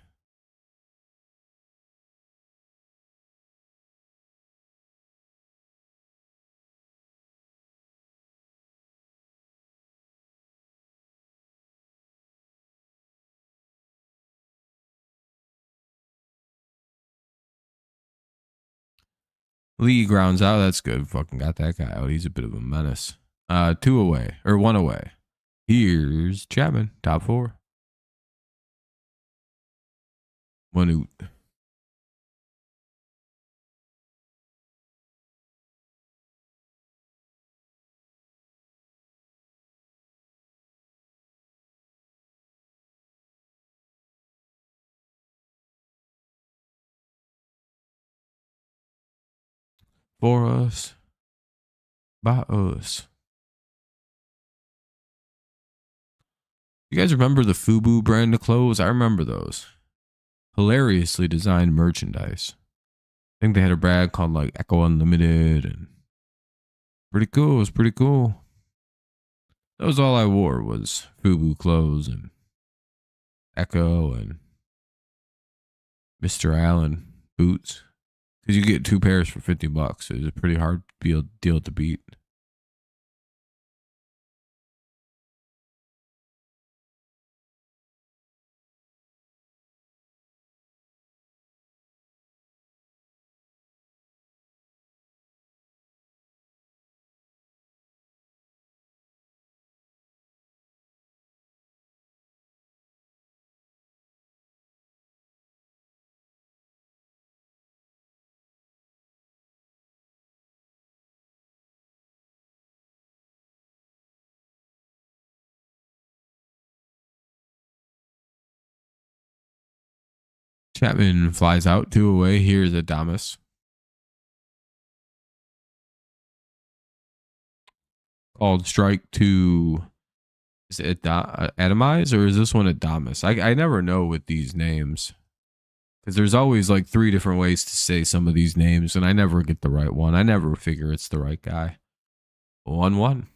Lee grounds out. That's good. Fucking got that guy out. He's a bit of a menace. 2 away or 1 away. Here's Chapman, top 4. 1 out. For us, by us. You guys remember the FUBU brand of clothes? I remember those. Hilariously designed merchandise. I think they had a brand called like Echo Unlimited and pretty cool. It was pretty cool. That was all I wore was FUBU clothes and Echo and Mr. Allen boots. Because you get 2 pairs for $50. It was a pretty hard deal to beat. Chapman flies out 2 away. Here's Adamas. Called strike to, is it Adamize or is this one Adamas? I never know with these names because there's always like 3 different ways to say some of these names and I never get the right one. I never figure it's the right guy. 1-1.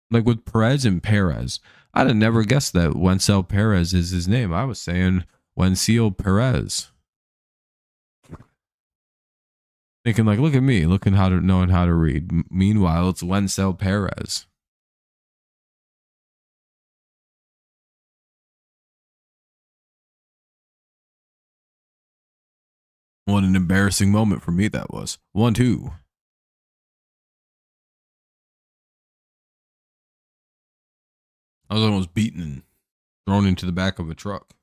Like with Perez and Perez, I'd have never guessed that Wencel Perez is his name. I was saying Wencel Perez. Thinking like, look at me, knowing how to read. Meanwhile, it's Wencel Perez. What an embarrassing moment for me that was. 1-2. I was almost beaten and thrown into the back of a truck.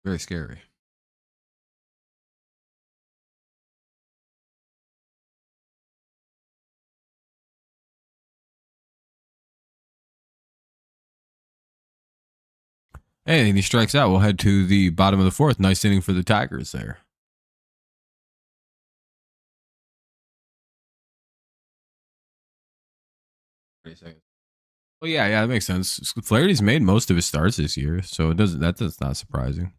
Very scary. And he strikes out. We'll head to the bottom of the 4th. Nice inning for the Tigers there. Well, yeah, that makes sense. Flaherty's made most of his starts this year, so that's not surprising.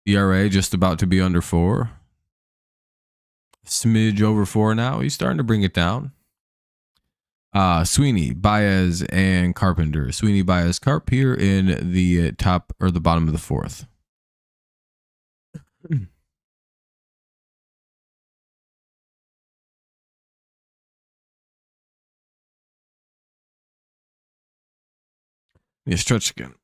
ERA just about to be under 4. Smidge over 4 now. He's starting to bring it down. Sweeney, Baez, and Carpenter. Sweeney, Baez, Carp here in the top or the bottom of the 4th. Yeah, stretch again.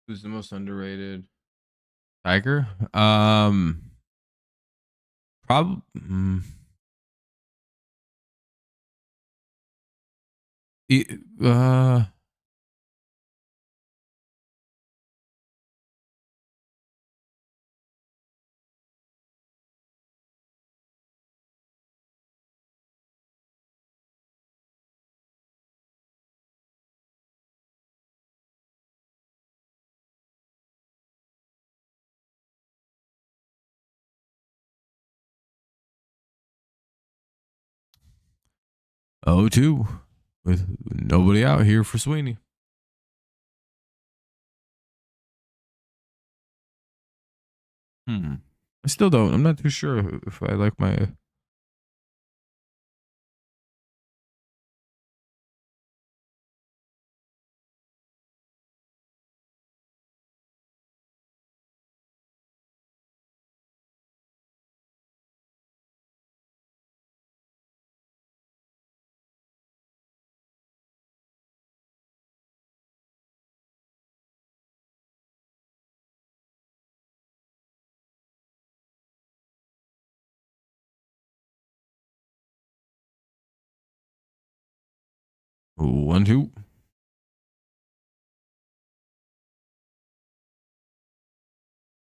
Who's the most underrated? Tiger? Probably. Uh, 0-2 with nobody out here for Sweeney. I still don't. I'm not too sure if I like my. Ooh, 1-2.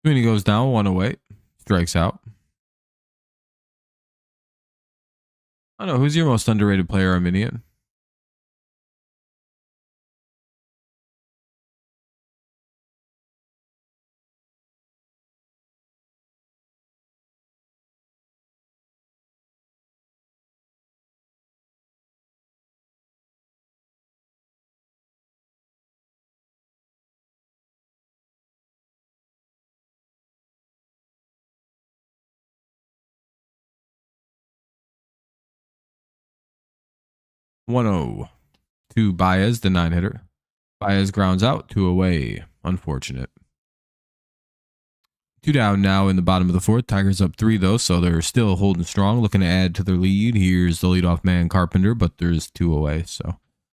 Sweeney goes down, 1 away. Strikes out. I don't know. Who's your most underrated player, Arminian? One zero to Baez, the 9-hitter. Baez grounds out, 2 away. Unfortunate. 2 down now in the bottom of the 4th. Tigers up 3 though, so they're still holding strong, looking to add to their lead. Here's the leadoff man Carpenter, but there's 2 away, so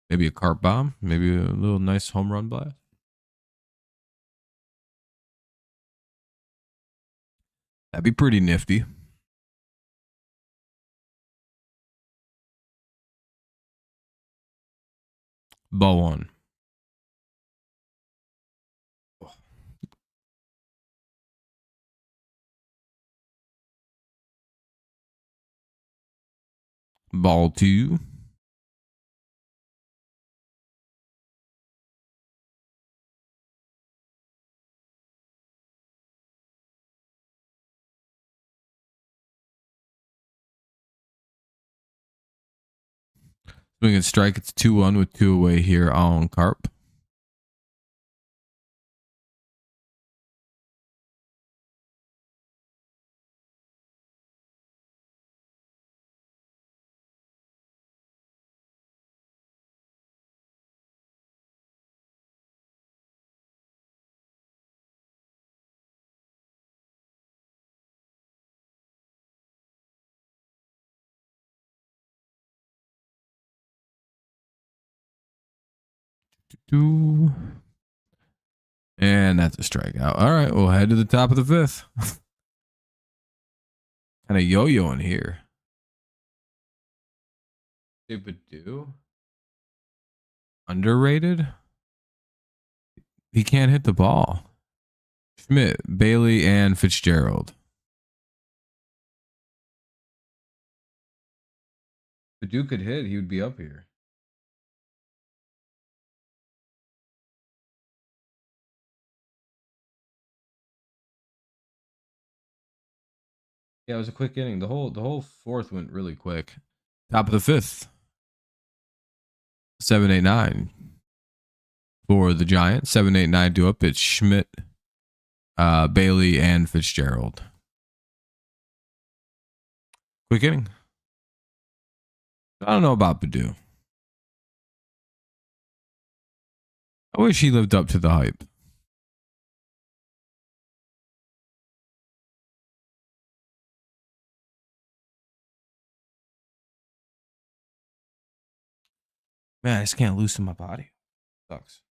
maybe a carp bomb, maybe a little nice home run blast. That'd be pretty nifty. Ball 1. Ball 2. Swing and strike. It's 2-1 with 2 away here on Carp. do. And that's a strikeout. All right, we'll head to the top of the fifth. Kind of yo-yoing here. Stupid do. Underrated? He can't hit the ball. Schmidt, Bailey, and Fitzgerald. If Duke could hit, he would be up here. Yeah, it was a quick inning. The whole fourth went really quick. Top of the fifth. 7-8-9 for the Giants. 7-8-9 to up. It's Schmidt, Bailey, and Fitzgerald. Quick inning. I don't know about Badu. I wish he lived up to the hype. Man, I just can't loosen my body. Sucks.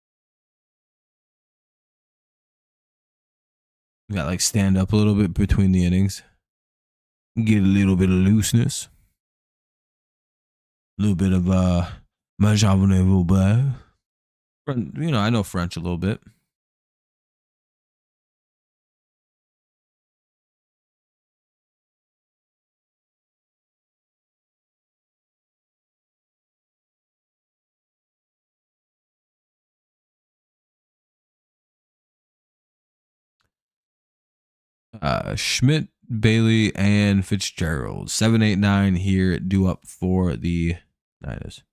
You got like stand up a little bit between the innings. Get a little bit of looseness. A little bit of my japonais blah. You know, I know French a little bit. Schmidt, Bailey, and Fitzgerald. 7-8-9 here, due up for the Niners.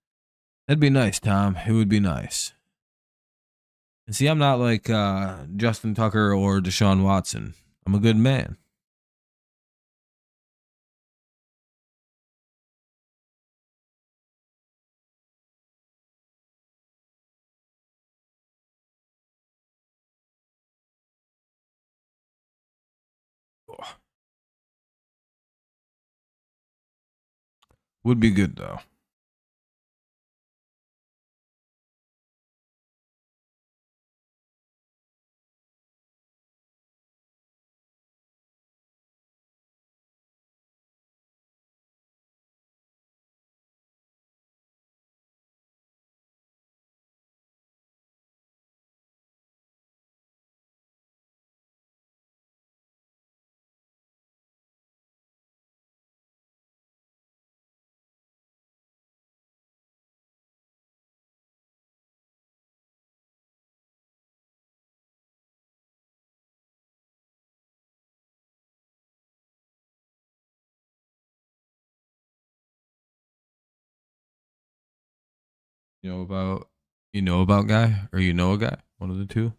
That'd be nice, Tom. It would be nice. And see, I'm not like Justin Tucker or Deshaun Watson. I'm a good man. Would be good though. You know about guy, or you know a guy? One of the two.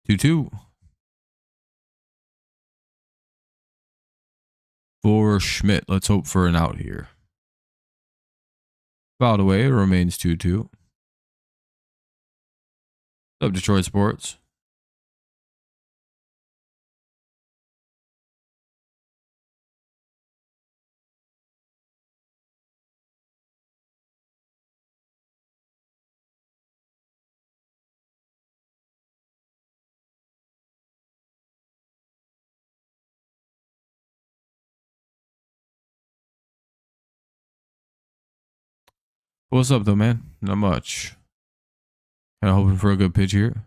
2-2 for Schmidt. Let's hope for an out here. Fouled away. It remains 2-2. Up Detroit Sports. What's up though, man? Not much. Kind of hoping for a good pitch here.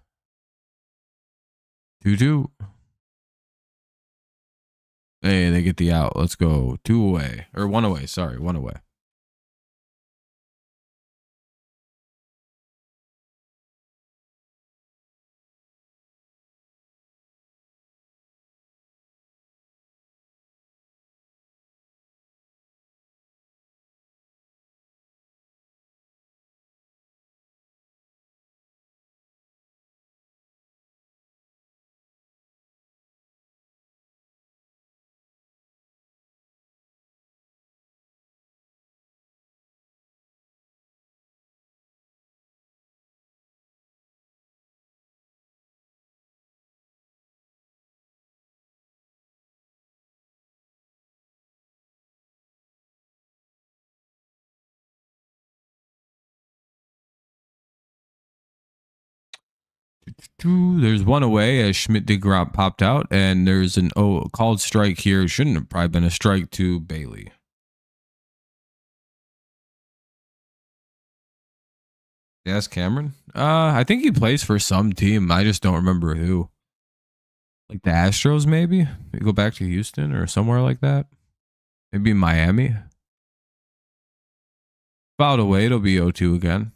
2-2. Hey, they get the out. Let's go. 2 away. Or 1 away. Sorry, 1 away. There's one away as Schmidt DeGront popped out, and there's an called strike here. Shouldn't have probably been a strike to Bailey. Yes, Cameron. I think he plays for some team. I just don't remember who. Like the Astros, maybe. Maybe go back to Houston or somewhere like that. Maybe Miami. Fouled away. It'll be 0-2 again.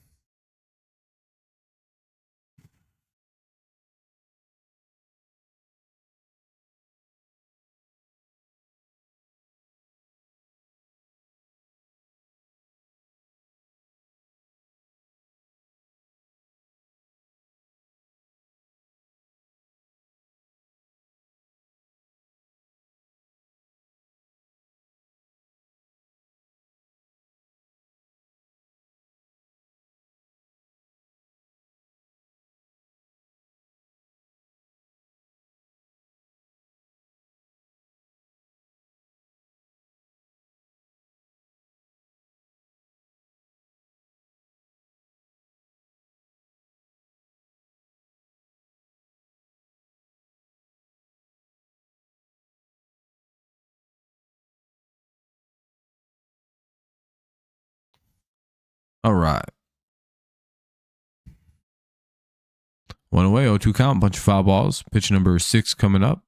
All right. One away, 0-2 count, bunch of foul balls. Pitch number 6 coming up.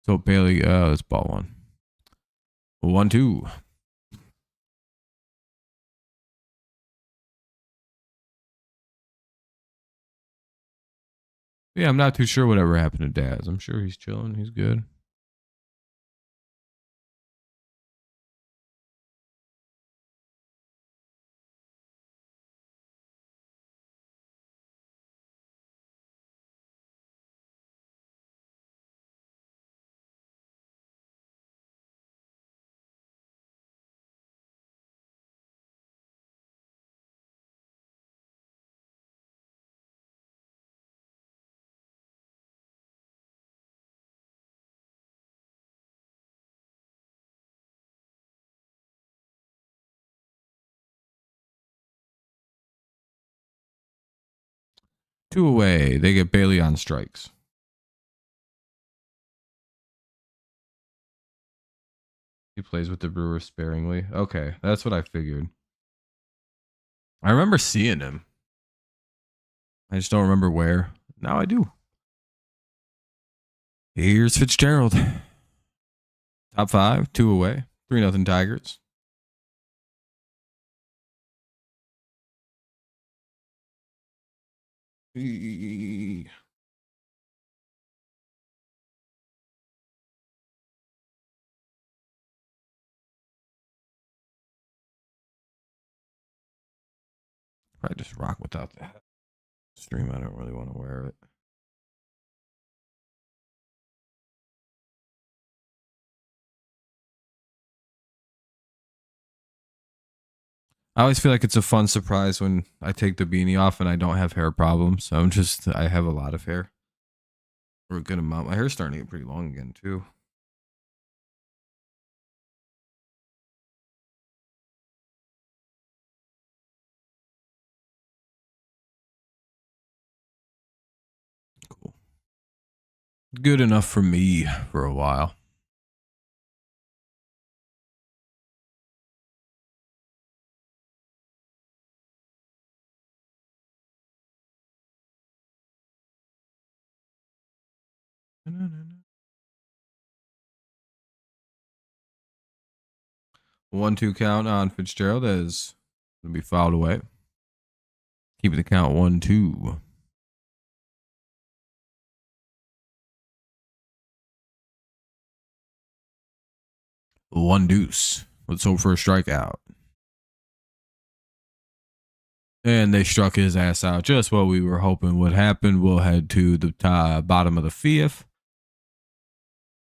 So Bailey, let's ball one. 1-2. Yeah, I'm not too sure whatever happened to Daz. I'm sure he's chilling. He's good. Two away. They get Bailey on strikes. He plays with the Brewers sparingly. Okay, that's what I figured. I remember seeing him. I just don't remember where. Now I do. Here's Fitzgerald. Top 5, 2 away. 3-0 Tigers. Probably just rock without that stream. I don't really want to wear it. I always feel like it's a fun surprise when I take the beanie off and I don't have hair problems. I have a lot of hair. For a good amount. My hair's starting to get pretty long again, too. Cool. Good enough for me for a while. One, two count on Fitzgerald is going to be fouled away. Keep the count 1-2. One deuce. Let's hope for a strikeout. And they struck his ass out. Just what we were hoping would happen. We'll head to the bottom of the fifth.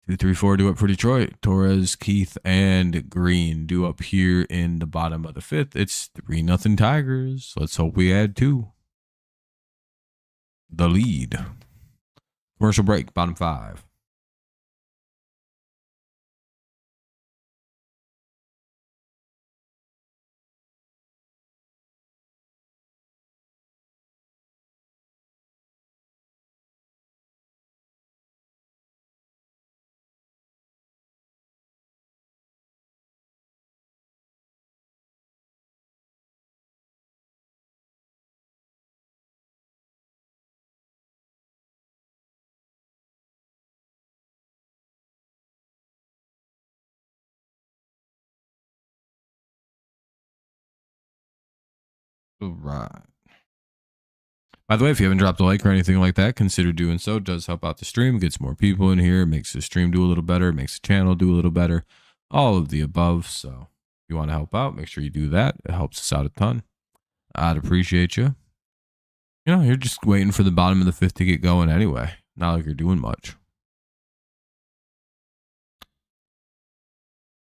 2, 3, 4 due up for Detroit. Torres, Keith, and Green due up here in the bottom of the fifth. It's 3-0 Tigers. Let's hope we add 2. The lead. Commercial break, bottom 5. All right. By the way, if you haven't dropped a like or anything like that, consider doing so. It does help out the stream. It gets more people in here. It makes the stream do a little better. It makes the channel do a little better. All of the above. So if you want to help out, make sure you do that. It helps us out a ton. I'd appreciate you. You know, you're just waiting for the bottom of the fifth to get going anyway. Not like you're doing much.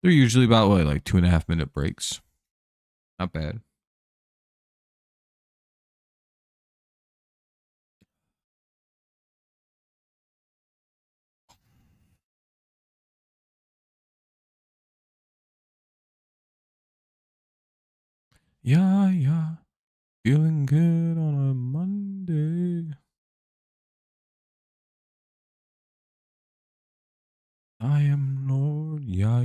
They're usually about what, like 2.5 minute breaks. Not bad. Yeah. Feeling good on a Monday. I am Lord. Yeah.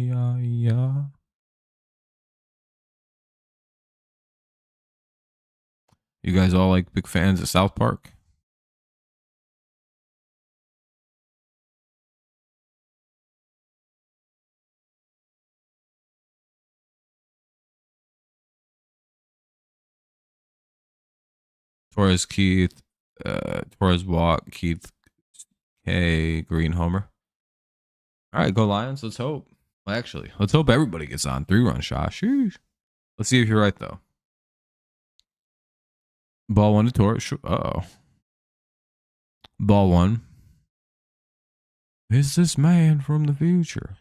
You guys all like big fans of South Park? Torres Keith, Torres Walk, Keith K, Green Homer. All right, go Lions. Let's hope. Well, actually, let's hope everybody gets on 3-run shot. Sheesh. Let's see if you're right though. Ball one to Torres. Uh-oh. Ball one. Is this man from the future?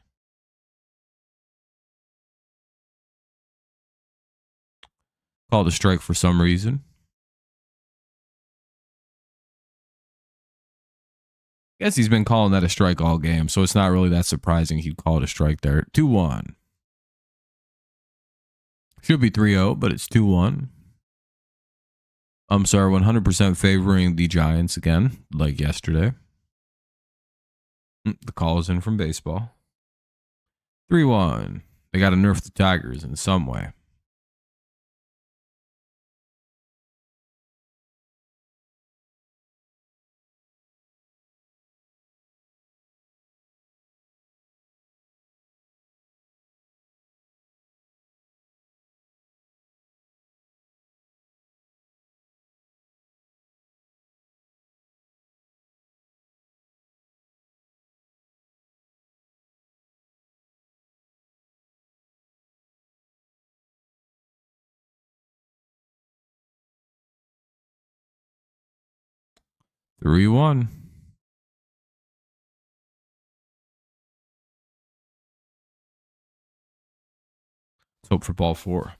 Called a strike for some reason. Guess he's been calling that a strike all game, so it's not really that surprising he'd call it a strike there. 2-1. Should be 3-0, but it's 2-1. I'm sorry, 100% favoring the Giants again, like yesterday. The call is in from baseball. 3-1. They got to nerf the Tigers in some way. Three one. Let's hope for ball four.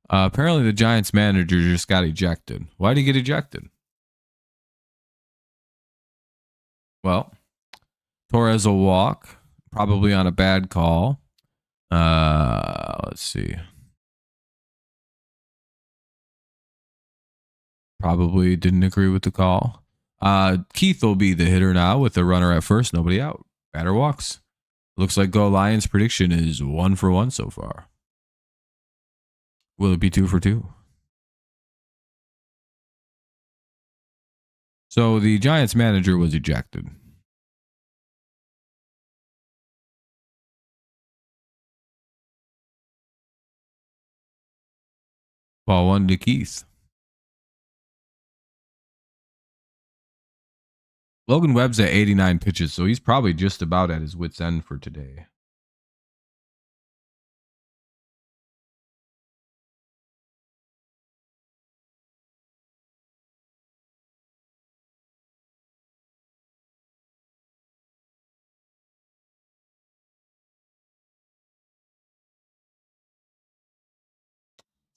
Apparently, the Giants manager just got ejected. Why did he get ejected? Well, Torres will walk, probably on a bad call. Let's see. Probably didn't agree with the call. Keith will be the hitter now with the runner at first, nobody out. Batter walks. Looks like Go Lions prediction is 1 for 1 so far. Will it be 2 for 2? So the Giants manager was ejected. Ball one to Keith. Logan Webb's at 89 pitches, so he's probably just about at his wit's end for today.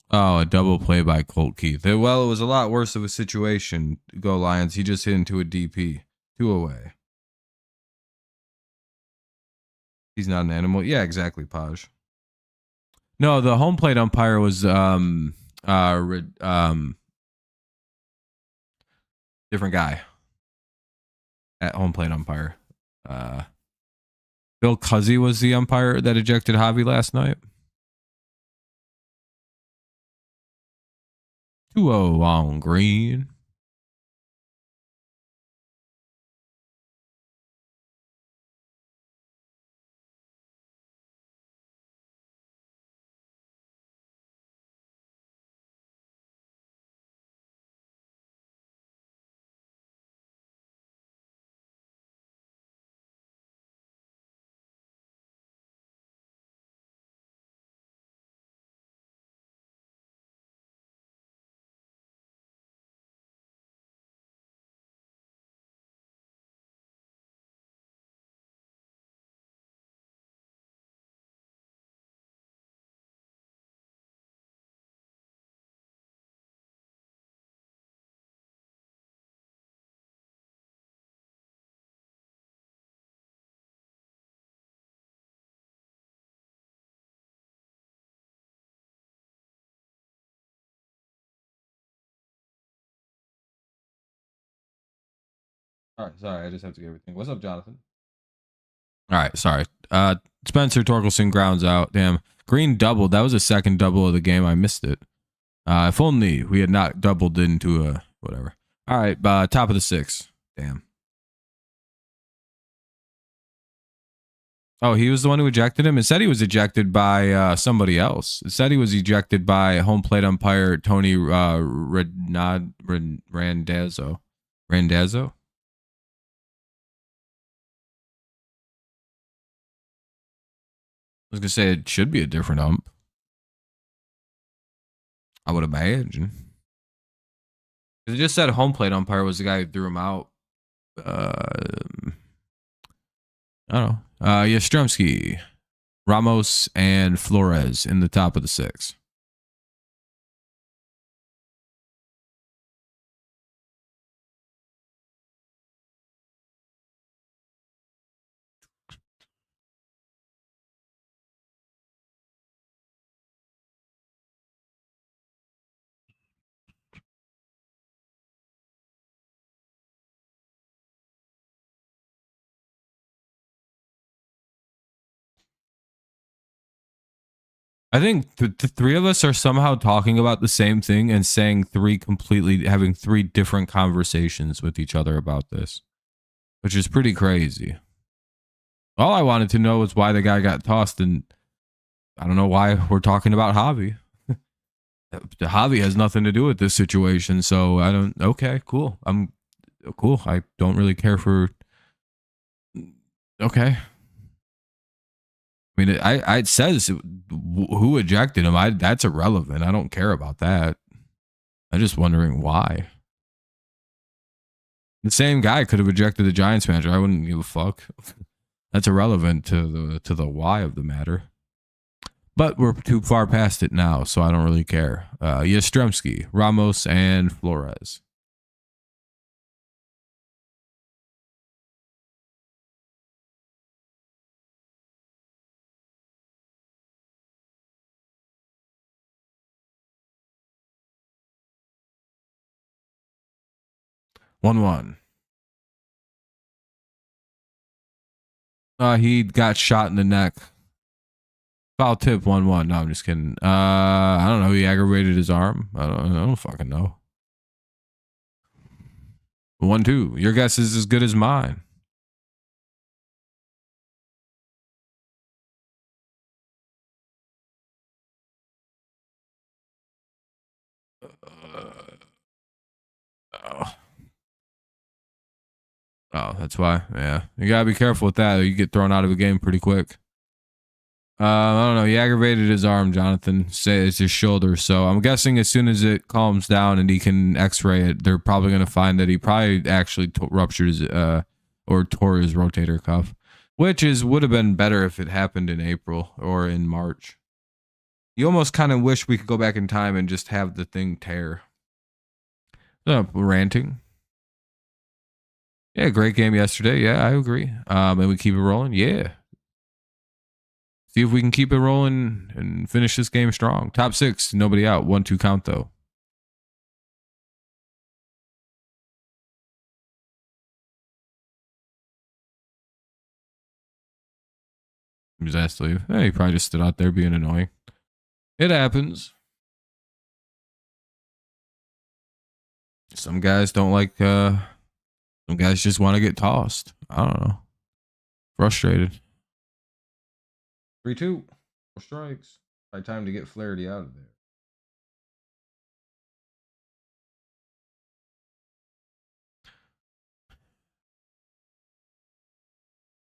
Oh, a double play by Colt Keith. Well, it was a lot worse of a situation. Go Lions. He just hit into a DP. 2 away. He's not an animal. Yeah, exactly, Paj. No, the home plate umpire was different guy at home plate umpire. Bill Cuzzy was the umpire that ejected Javi last night. 2-0 on green. All right, sorry, I just have to get everything. What's up, Jonathan? All right, sorry. Spencer Torkelson grounds out. Damn, Green doubled. That was a second double of the game. I missed it. If only we had not doubled into a whatever. All right, top of the six. Damn. Oh, he was the one who ejected him. It said he was ejected by somebody else. It said he was ejected by home plate umpire Tony Randazzo. Randazzo. I was gonna say it should be a different ump. I would imagine. It just said home plate umpire was the guy who threw him out. I don't know. Yastrzemski, Ramos, and Flores in the top of the six. I think the three of us are somehow talking about the same thing and saying having three different conversations with each other about this, which is pretty crazy. All I wanted to know was why the guy got tossed, and I don't know why we're talking about Javi. Javi has nothing to do with this situation, so I don't. Okay, cool. I'm cool. I don't really care for. Okay. I mean, it says who ejected him. That's irrelevant. I don't care about that. I'm just wondering why. The same guy could have ejected the Giants manager. I wouldn't give a fuck. That's irrelevant to the why of the matter. But we're too far past it now, so I don't really care. Yastrzemski, Ramos, and Flores. One. He got shot in the neck. Foul tip 1-1. No, I'm just kidding. I don't know. He aggravated his arm. I don't fucking know. 1-2. Your guess is as good as mine. Oh, that's why. Yeah, you gotta be careful with that. You get thrown out of a game pretty quick. I don't know. He aggravated his arm, Jonathan. Say it's his shoulder. So I'm guessing as soon as it calms down and he can X-ray it, they're probably going to find that he probably actually ruptured his or tore his rotator cuff, which would have been better if it happened in April or in March. You almost kind of wish we could go back in time and just have the thing tear. Ranting. Yeah, great game yesterday. Yeah, I agree. And we keep it rolling. Yeah. See if we can keep it rolling and finish this game strong. Top six, nobody out. 1-2 count though. He was asked to leave. He probably just stood out there being annoying. It happens. Some guys don't like. Some guys just want to get tossed. I don't know. Frustrated. 3-2. 4 strikes. By time to get Flaherty out of there.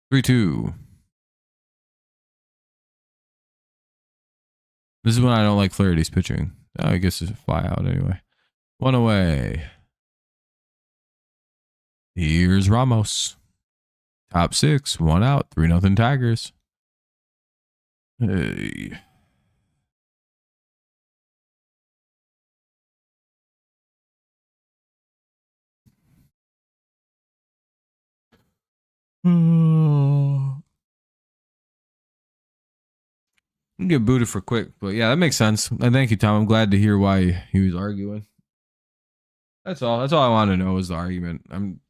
Three, 2. This is when I don't like Flaherty's pitching. I guess it's a fly out anyway. 1 away. Here's Ramos. Top 6, 1 out, 3-0 Tigers. Hey. Get booted for quick, but yeah, that makes sense. Thank you, Tom. I'm glad to hear why he was arguing. That's all. That's all I want to know is the argument.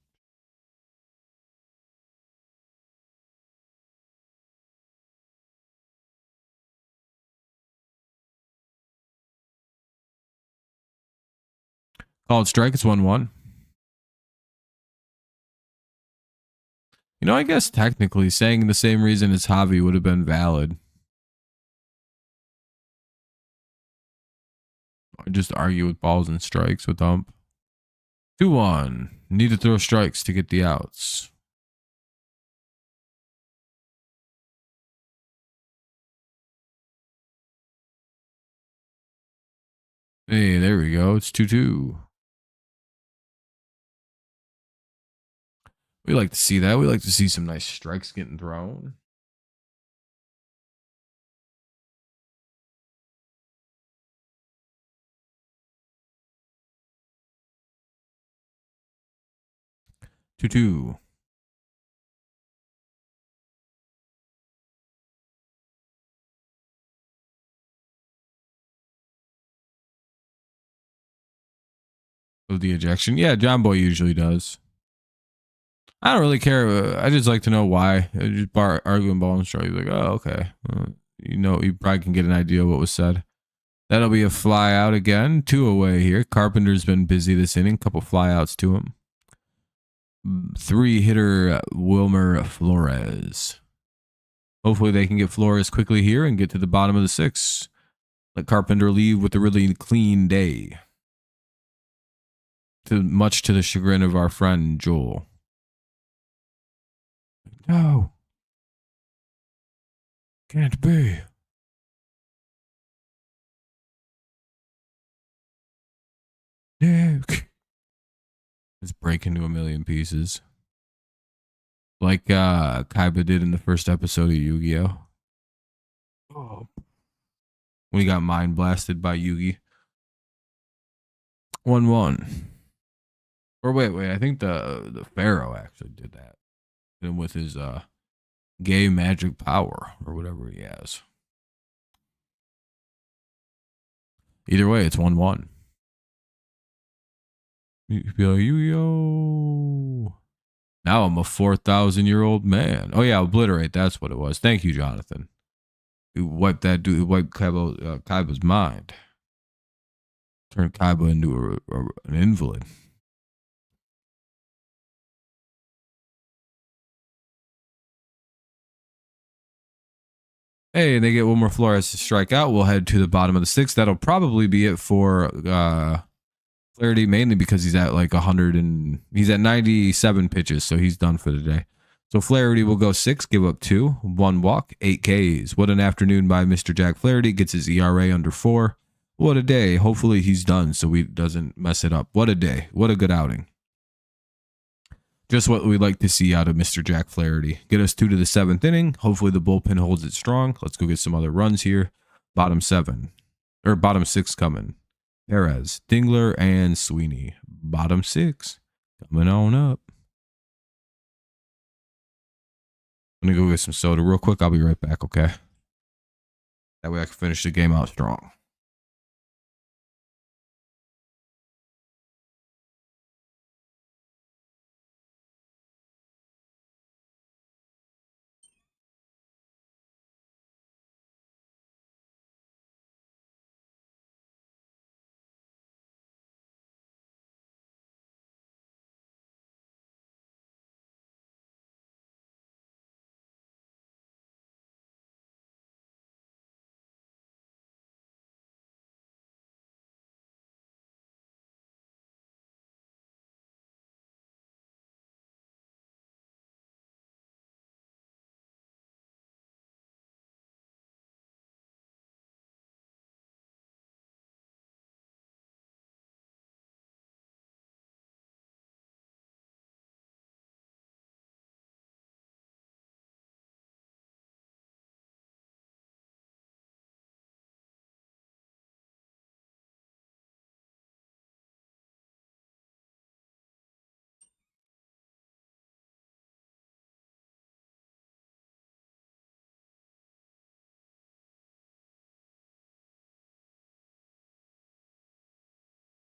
Called strike. It's 1-1. You know, I guess technically saying the same reason as Javi would have been valid. I just argue with balls and strikes with ump. 2-1. Need to throw strikes to get the outs. Hey, there we go. It's 2-2. We like to see that. We like to see some nice strikes getting thrown. Two. Of the ejection. Yeah, John Boy usually does. I don't really care. I just like to know why. I just arguing ball and strike. Like, oh, okay. You know, you probably can get an idea of what was said. That'll be a fly out again. 2 away here. Carpenter's been busy this inning. Couple fly outs to him. 3 hitter Wilmer Flores. Hopefully they can get Flores quickly here and get to the bottom of the 6th. Let Carpenter leave with a really clean day. Much to the chagrin of our friend Joel. No. Can't be. Nick. It's breaking to a million pieces. Like Kaiba did in the first episode of Yu-Gi-Oh! Oh. When he got mind blasted by Yugi. 1-1. Or wait, I think the Pharaoh actually did that. And with his gay magic power or whatever he has. Either way, it's 1-1. You'd be like, Yu-Gi-Oh! Now I'm a 4,000-year-old man. Oh yeah, obliterate. That's what it was. Thank you, Jonathan. You wiped that dude. Wiped Kaiba's mind. Turned Kaiba into an invalid. Hey, and they get Wilmer Flores to strike out. We'll head to the bottom of the 6th. That'll probably be it for Flaherty, mainly because he's at like 100 and he's at 97 pitches, so he's done for the day. So Flaherty will go 6, give up 2, 1 walk, 8 Ks. What an afternoon by Mr. Jack Flaherty. Gets his ERA under 4. What a day. Hopefully he's done so he doesn't mess it up. What a day. What a good outing. Just what we'd like to see out of Mr. Jack Flaherty. Get us 2 to the 7th inning. Hopefully the bullpen holds it strong. Let's go get some other runs here. Bottom 6 coming. Perez, Dingler, and Sweeney. Bottom 6 coming on up. I'm going to go get some soda real quick. I'll be right back, okay? That way I can finish the game out strong.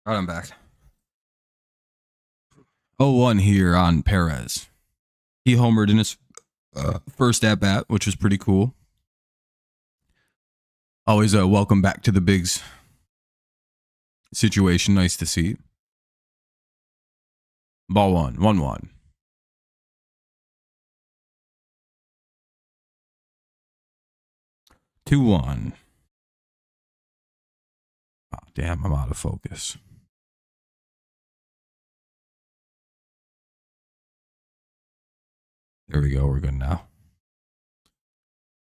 All right, I'm back. 0-1 here on Perez. He homered in his first at bat, which was pretty cool. Always a welcome back to the bigs situation. Nice to see. Ball one. 1-1. 2-1. Oh, damn, I'm out of focus. There we go. We're good now.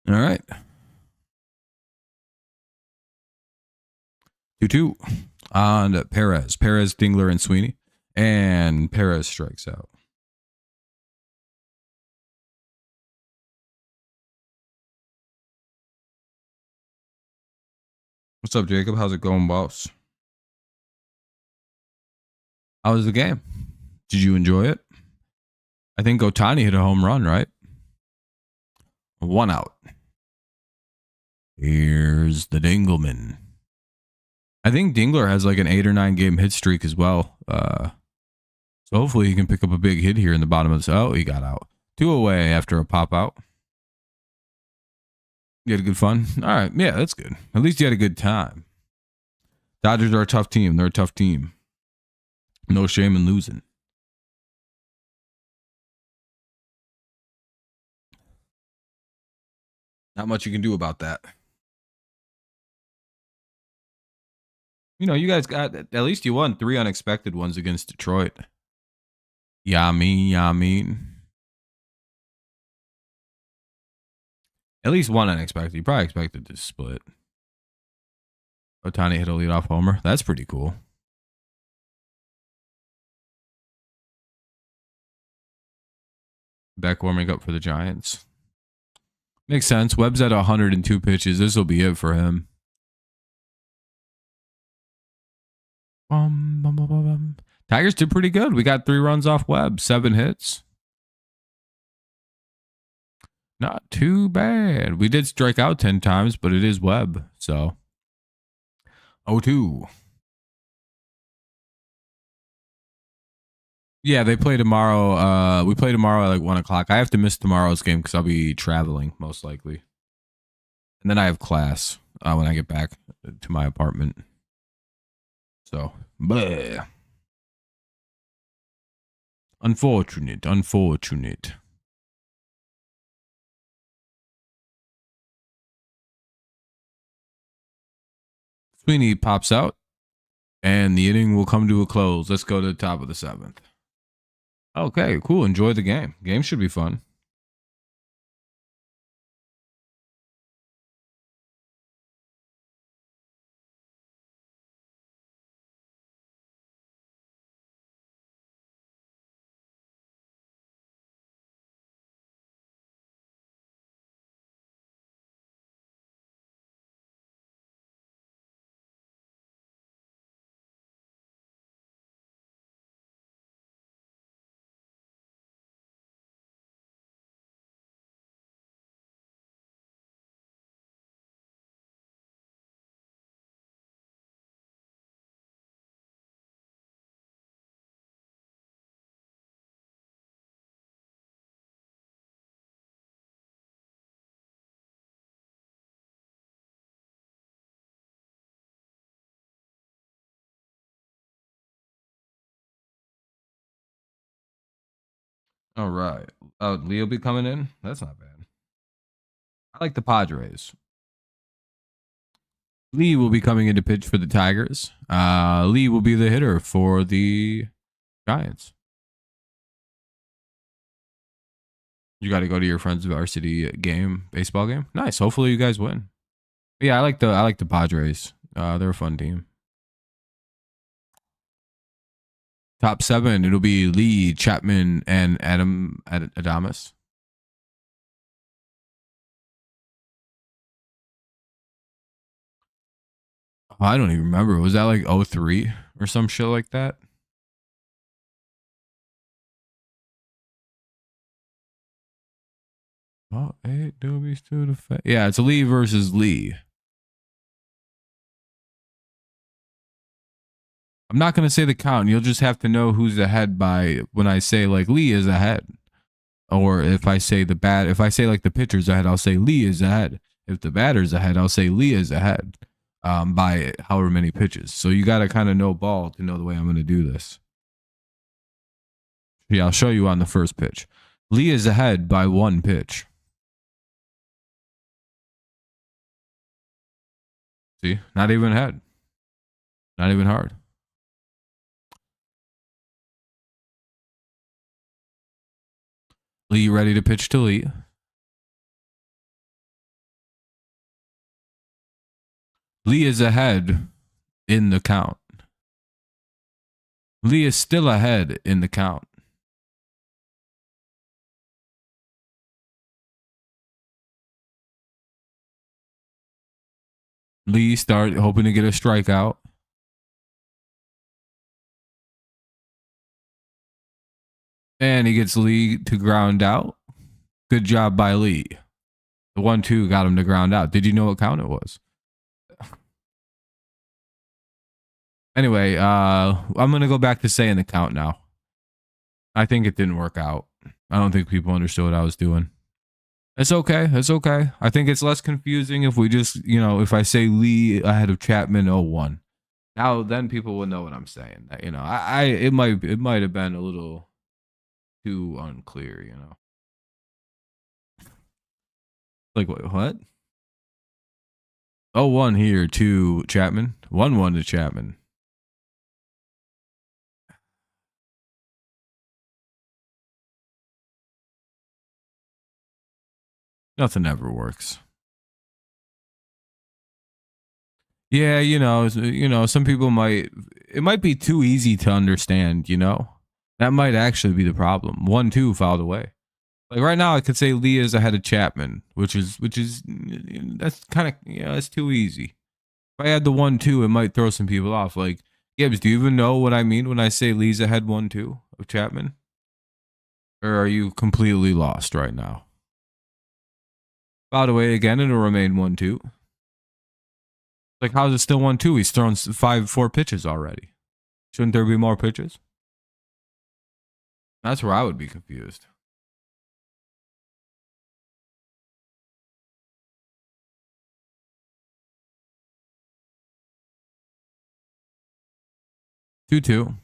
All right. 2-2 on Perez. Perez, Dingler, and Sweeney. And Perez strikes out. What's up, Jacob? How's it going, boss? How was the game? Did you enjoy it? I think Otani hit a home run, right? 1 out. Here's the Dingleman. I think Dingler has like an 8 or 9 game hit streak as well. So hopefully he can pick up a big hit here in the bottom of this. Oh, he got out. 2 away after a pop out. You had a good fun? All right. Yeah, that's good. At least you had a good time. Dodgers are a tough team. They're a tough team. No shame in losing. Not much you can do about that. You know, you guys got, at least you won 3 unexpected ones against Detroit. Yeah, I mean. At least 1 unexpected. You probably expected to split. Otani hit a leadoff homer. That's pretty cool. Beck warming up for the Giants. Makes sense. Webb's at 102 pitches. This will be it for him. Tigers did pretty good. We got 3 runs off Webb, 7 hits. Not too bad. We did strike out 10 times, but it is Webb. So 0-2. Yeah, they play tomorrow. We play tomorrow at like 1 o'clock. I have to miss tomorrow's game because I'll be traveling most likely. And then I have class when I get back to my apartment. So, bleh. Unfortunate. Sweeney pops out, and the inning will come to a close. Let's go to the top of the 7th. Okay, cool. Enjoy the game. Game should be fun. All right. Leo be coming in. That's not bad. I like the Padres. Lee will be coming in to pitch for the Tigers. Lee will be the hitter for the Giants. You got to go to your friend's varsity game, baseball game. Nice. Hopefully you guys win. Yeah, I like the Padres. They're a fun team. Top 7. It'll be Lee, Chapman, and Adames. Oh, I don't even remember. Was that like 03 or some shit like that? Oh, 8 doobies to the face. Yeah, it's Lee versus Lee. I'm not going to say the count. You'll just have to know who's ahead by when I say like Lee is ahead. Or if I say if I say like the pitcher's ahead, I'll say Lee is ahead. If the batter's ahead, I'll say Lee is ahead by however many pitches. So you got to kind of know ball to know the way I'm going to do this. Yeah, I'll show you on the first pitch. Lee is ahead by 1 pitch. See, not even ahead. Not even hard. Lee ready to pitch to Lee. Lee is ahead in the count. Lee is still ahead in the count. Lee start hoping to get a strikeout. And he gets Lee to ground out. Good job by Lee. The 1-2 got him to ground out. Did you know what count it was? Anyway, I'm going to go back to saying the count now. I think it didn't work out. I don't think people understood what I was doing. It's okay. It's okay. I think it's less confusing if we just, if I say Lee ahead of Chapman 0-1. Now then people will know what I'm saying. It might have been a little too unclear, Like what? 0-1 here to Chapman. 1-1 to Chapman. Nothing ever works. Yeah, some people it might be too easy to understand, That might actually be the problem. 1-2 fouled away. Like right now I could say Lee is ahead of Chapman, which is that's kind of, it's too easy. If I had the 1-2, it might throw some people off. Like, Gibbs, do you even know what I mean when I say Lee's ahead 1-2 of Chapman? Or are you completely lost right now? By the way, again, it'll remain 1-2. Like, how's it still 1-2? He's thrown 4 pitches already. Shouldn't there be more pitches? That's where I would be confused. Two.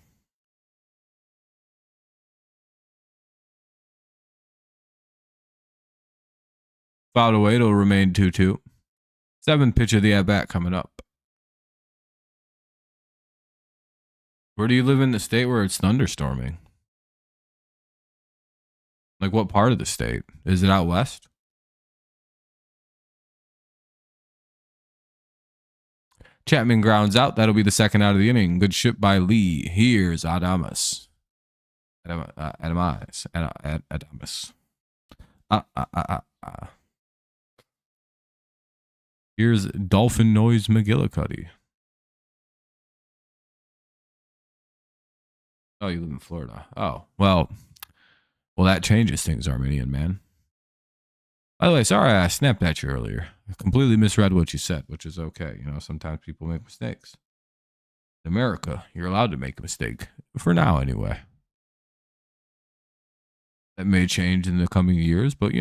Fouled away, it'll remain 2-2. 7th pitch of the at-bat coming up. Where do you live in the state where it's thunderstorming? Like, what part of the state? Is it out west? Chapman grounds out. That'll be the 2nd out of the inning. Good ship by Lee. Here's Adames. Adames. Here's Dolphin Noise McGillicuddy. Oh, you live in Florida. Oh, well, that changes things, Armenian man. By the way, sorry I snapped at you earlier. I completely misread what you said, which is okay. Sometimes people make mistakes. In America, you're allowed to make a mistake. For now, anyway. That may change in the coming years, but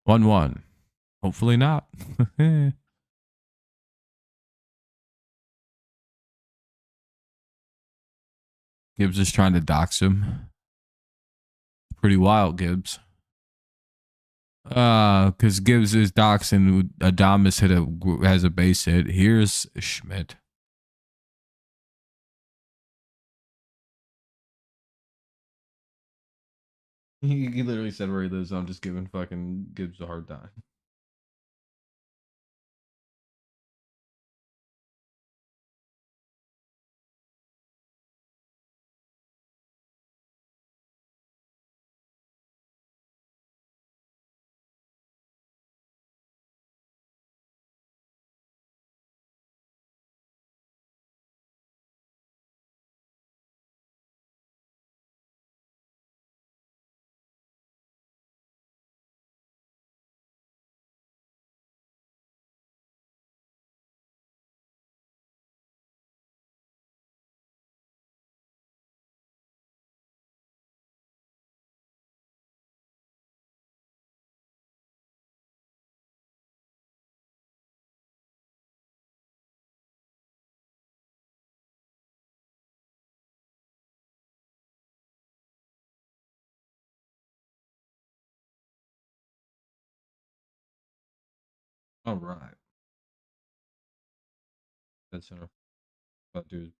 1-1. Hopefully not. Gibbs is trying to dox him. Pretty wild, Gibbs. Because Gibbs is doxing. Adames has a base hit. Here's Schmidt. He literally said where he lives. I'm just giving fucking Gibbs a hard time. All right. That's enough. Dude.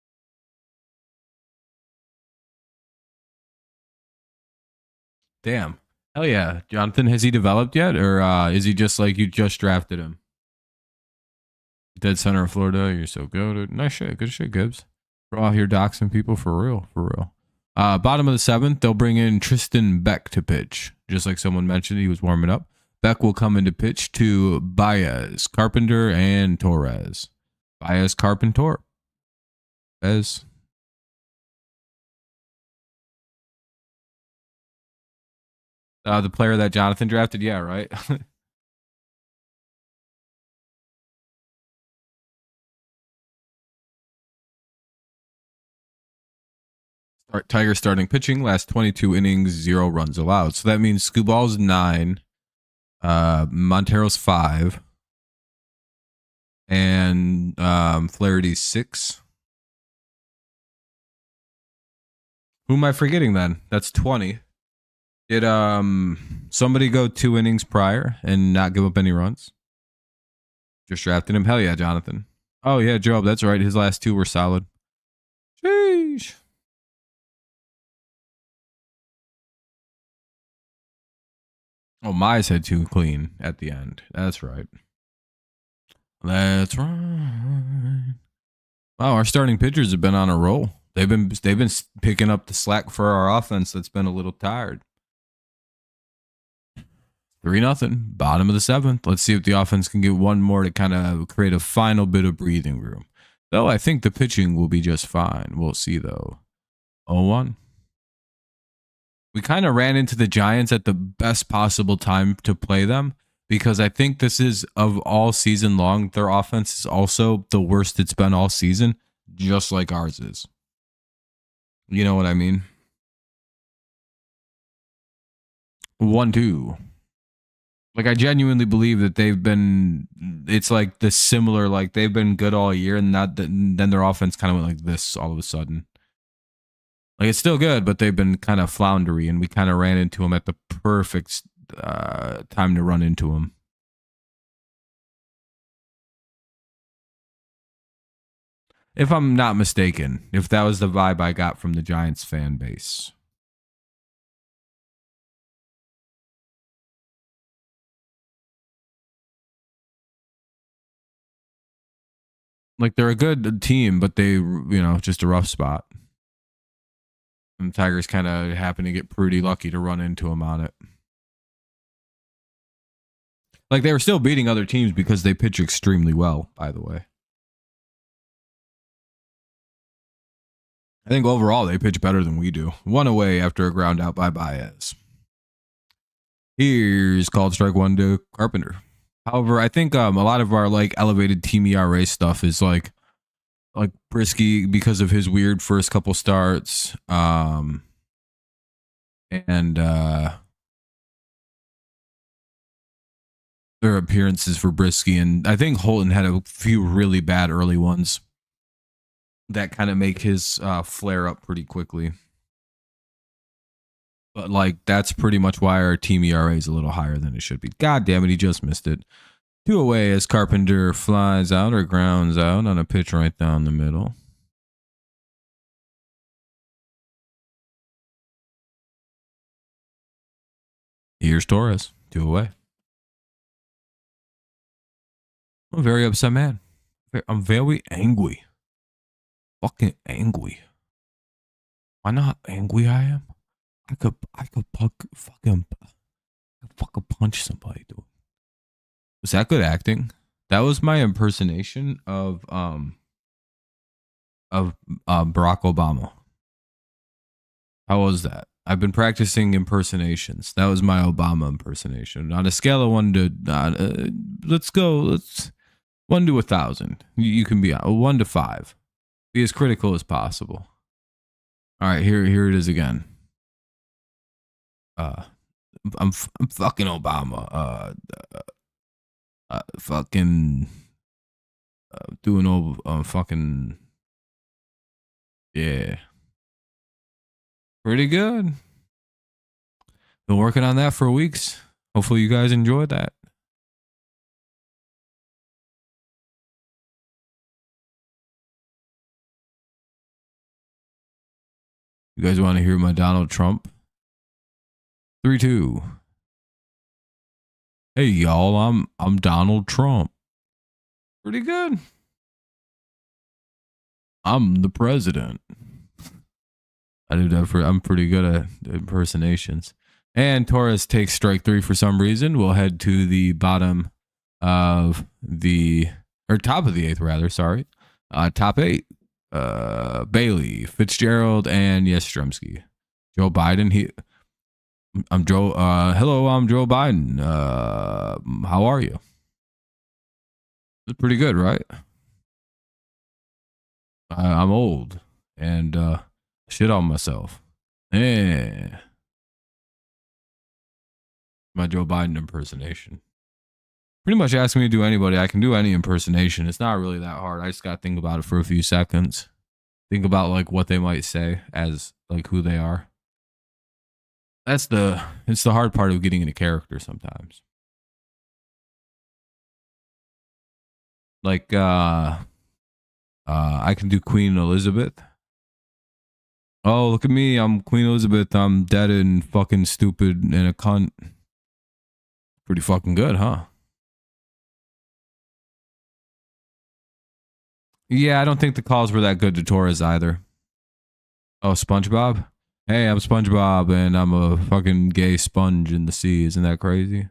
Damn. Hell yeah. Jonathan, has he developed yet? Or is he just like you just drafted him? Dead center of Florida. You're so good. Nice shit. Good shit, Gibbs. We're out here doxing people for real. For real. Bottom of the seventh, they'll bring in Tristan Beck to pitch. Just like someone mentioned, he was warming up. Beck will come into pitch to Baez, Carpenter, and Torres. Baez, Carpenter. Baez. The player that Jonathan drafted. Yeah, right. Tiger starting pitching, last 22 innings, 0 runs allowed. So that means Scooball's 9, Montero's 5, and Flaherty's 6. Who am I forgetting then? That's 20. Did somebody go 2 innings prior and not give up any runs? Just drafted him. Hell yeah, Jonathan. Oh yeah, Job. That's right. His last 2 were solid. Sheesh. Oh, Mize had 2 clean at the end. That's right. That's right. Wow, our starting pitchers have been on a roll. They've been picking up the slack for our offense that's been a little tired. 3-0, bottom of the seventh. Let's see if the offense can get one more to kind of create a final bit of breathing room. Though I think the pitching will be just fine. We'll see though. 0-1. We kind of ran into the Giants at the best possible time to play them because I think this is, of all season long, their offense is also the worst it's been all season, just like ours is. You know what I mean? 1-2. Like I genuinely believe that they've been. It's like the similar. Like they've been good all year, and then their offense kind of went like this all of a sudden. Like it's still good, but they've been kind of floundery, and we kind of ran into them at the perfect time to run into them. If I'm not mistaken, if that was the vibe I got from the Giants fan base. Like they're a good team, but they, just a rough spot. And Tigers kind of happen to get pretty lucky to run into them on it. Like they were still beating other teams because they pitch extremely well, by the way. I think overall they pitch better than we do. 1 away after a ground out by Baez. Here's called strike 1 to Carpenter. However, I think a lot of our like elevated team ERA stuff is like Brisky because of his weird first couple starts. And their appearances for Brisky, and I think Holton had a few really bad early ones that kind of make his flare up pretty quickly. But like that's pretty much why our team ERA is a little higher than it should be. God damn it, he just missed it. 2 away as Carpenter flies out or grounds out on a pitch right down the middle. Here's Torres. 2 away. I'm a very upset man. I'm very angry. Fucking angry. Why not angry I am? I could fucking punch somebody, dude. Was that good acting? That was my impersonation of Barack Obama. How was that? I've been practicing impersonations. That was my Obama impersonation. On a scale of 1 to let's 1 to 1,000. You can be 1 to 5. Be as critical as possible. All right, here it is again. I'm fucking Obama. Fucking doing all fucking yeah. Pretty good. Been working on that for weeks. Hopefully you guys enjoyed that. You guys want to hear my Donald Trump? 3, 2. Hey y'all, I'm Donald Trump. Pretty good. I'm the president. I do that I'm pretty good at impersonations. And Torres takes strike 3 for some reason. We'll head to the bottom of the, or top of the 8th rather, sorry. Top 8. Bailey, Fitzgerald, and Yastrzemski. Joe Biden, I'm Joe, hello, I'm Joe Biden. How are you? It's pretty good, right? I'm old and shit on myself. Eh. My Joe Biden impersonation. Pretty much ask me to do anybody. I can do any impersonation. It's not really that hard. I just got to think about it for a few seconds. Think about like what they might say as like who they are. It's the hard part of getting into character sometimes. Like I can do Queen Elizabeth. Oh, look at me. I'm Queen Elizabeth. I'm dead and fucking stupid and a cunt. Pretty fucking good, huh? Yeah, I don't think the calls were that good to Torres either. Oh, SpongeBob? Hey, I'm SpongeBob and I'm a fucking gay sponge in the sea. Isn't that crazy?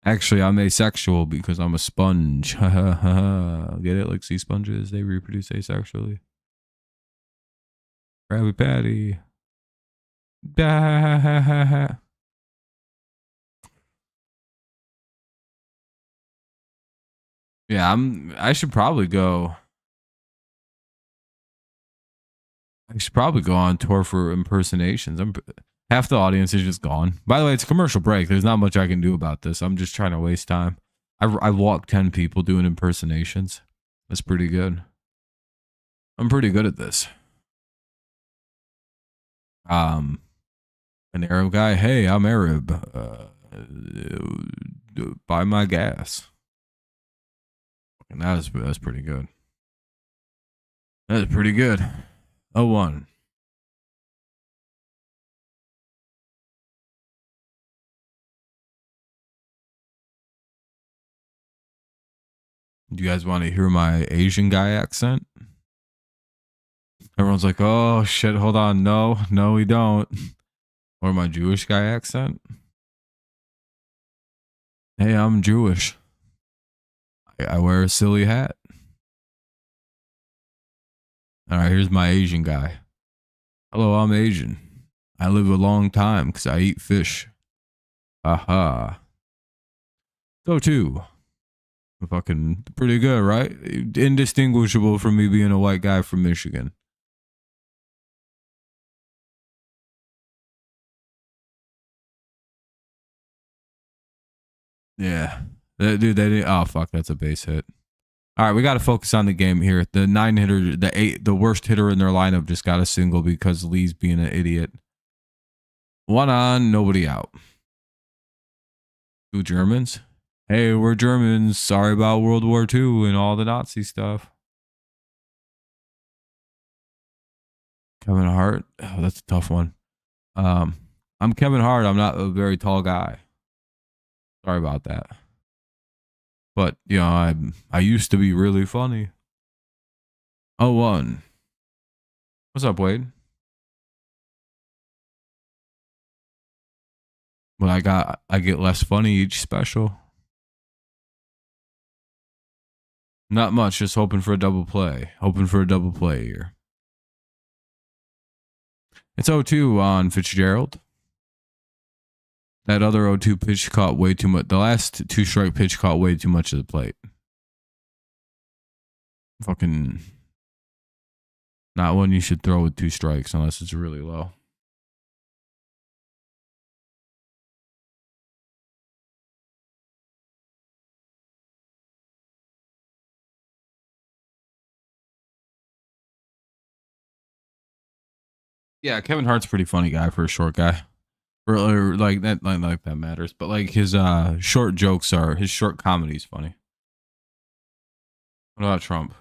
Actually, I'm asexual because I'm a sponge. Get it? Like sea sponges, they reproduce asexually. Krabby Patty. Yeah, I should probably go. I should probably go on tour for impersonations. Half the audience is just gone. By the way, it's a commercial break. There's not much I can do about this. I'm just trying to waste time. I walked 10 people doing impersonations. That's pretty good. I'm pretty good at this. An Arab guy. Hey, I'm Arab. Buy my gas. And that's pretty good. That's pretty good. 01. Do you guys want to hear my Asian guy accent? Everyone's like, oh shit, hold on. No, we don't. Or my Jewish guy accent. Hey, I'm Jewish. I wear a silly hat. All right, here's my Asian guy. Hello, I'm Asian. I live a long time because I eat fish. Aha. So too. Fucking pretty good, right? Indistinguishable from me being a white guy from Michigan. Yeah. Dude, they didn't. Oh, fuck. That's a base hit. All right, we got to focus on the game here. The 9 hitter, the worst hitter in their lineup just got a single because Lee's being an idiot. 1 on, nobody out. 2 Germans. Hey, we're Germans. Sorry about World War II and all the Nazi stuff. Kevin Hart. Oh, that's a tough one. I'm Kevin Hart. I'm not a very tall guy. Sorry about that. But, you know, I used to be really funny. 01. What's up, Wade? But I get less funny each special. Not much, just hoping for a double play. Hoping for a double play here. It's 0-2 on Fitzgerald. That other 0-2 pitch caught way too much. The last 2 strike pitch caught way too much of the plate. Fucking not one you should throw with 2 strikes unless it's really low. Yeah, Kevin Hart's a pretty funny guy for a short guy. Or like that matters. But like his short jokes are his short comedy is funny. What about Trump?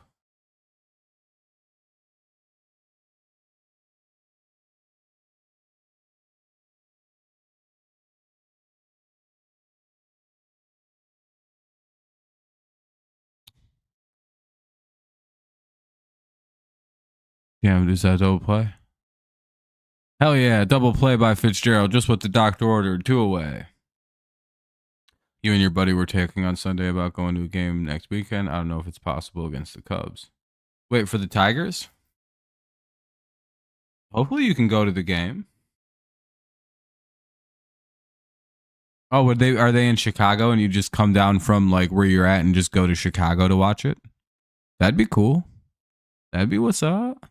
Damn, is that a double play? Hell yeah, double play by Fitzgerald, just what the doctor ordered. 2 away. You and your buddy were talking on Sunday about going to a game next weekend. I don't know if it's possible against the Cubs. Wait, for the Tigers? Hopefully you can go to the game. Oh, are they in Chicago and you just come down from like where you're at and just go to Chicago to watch it? That'd be cool. That'd be what's up.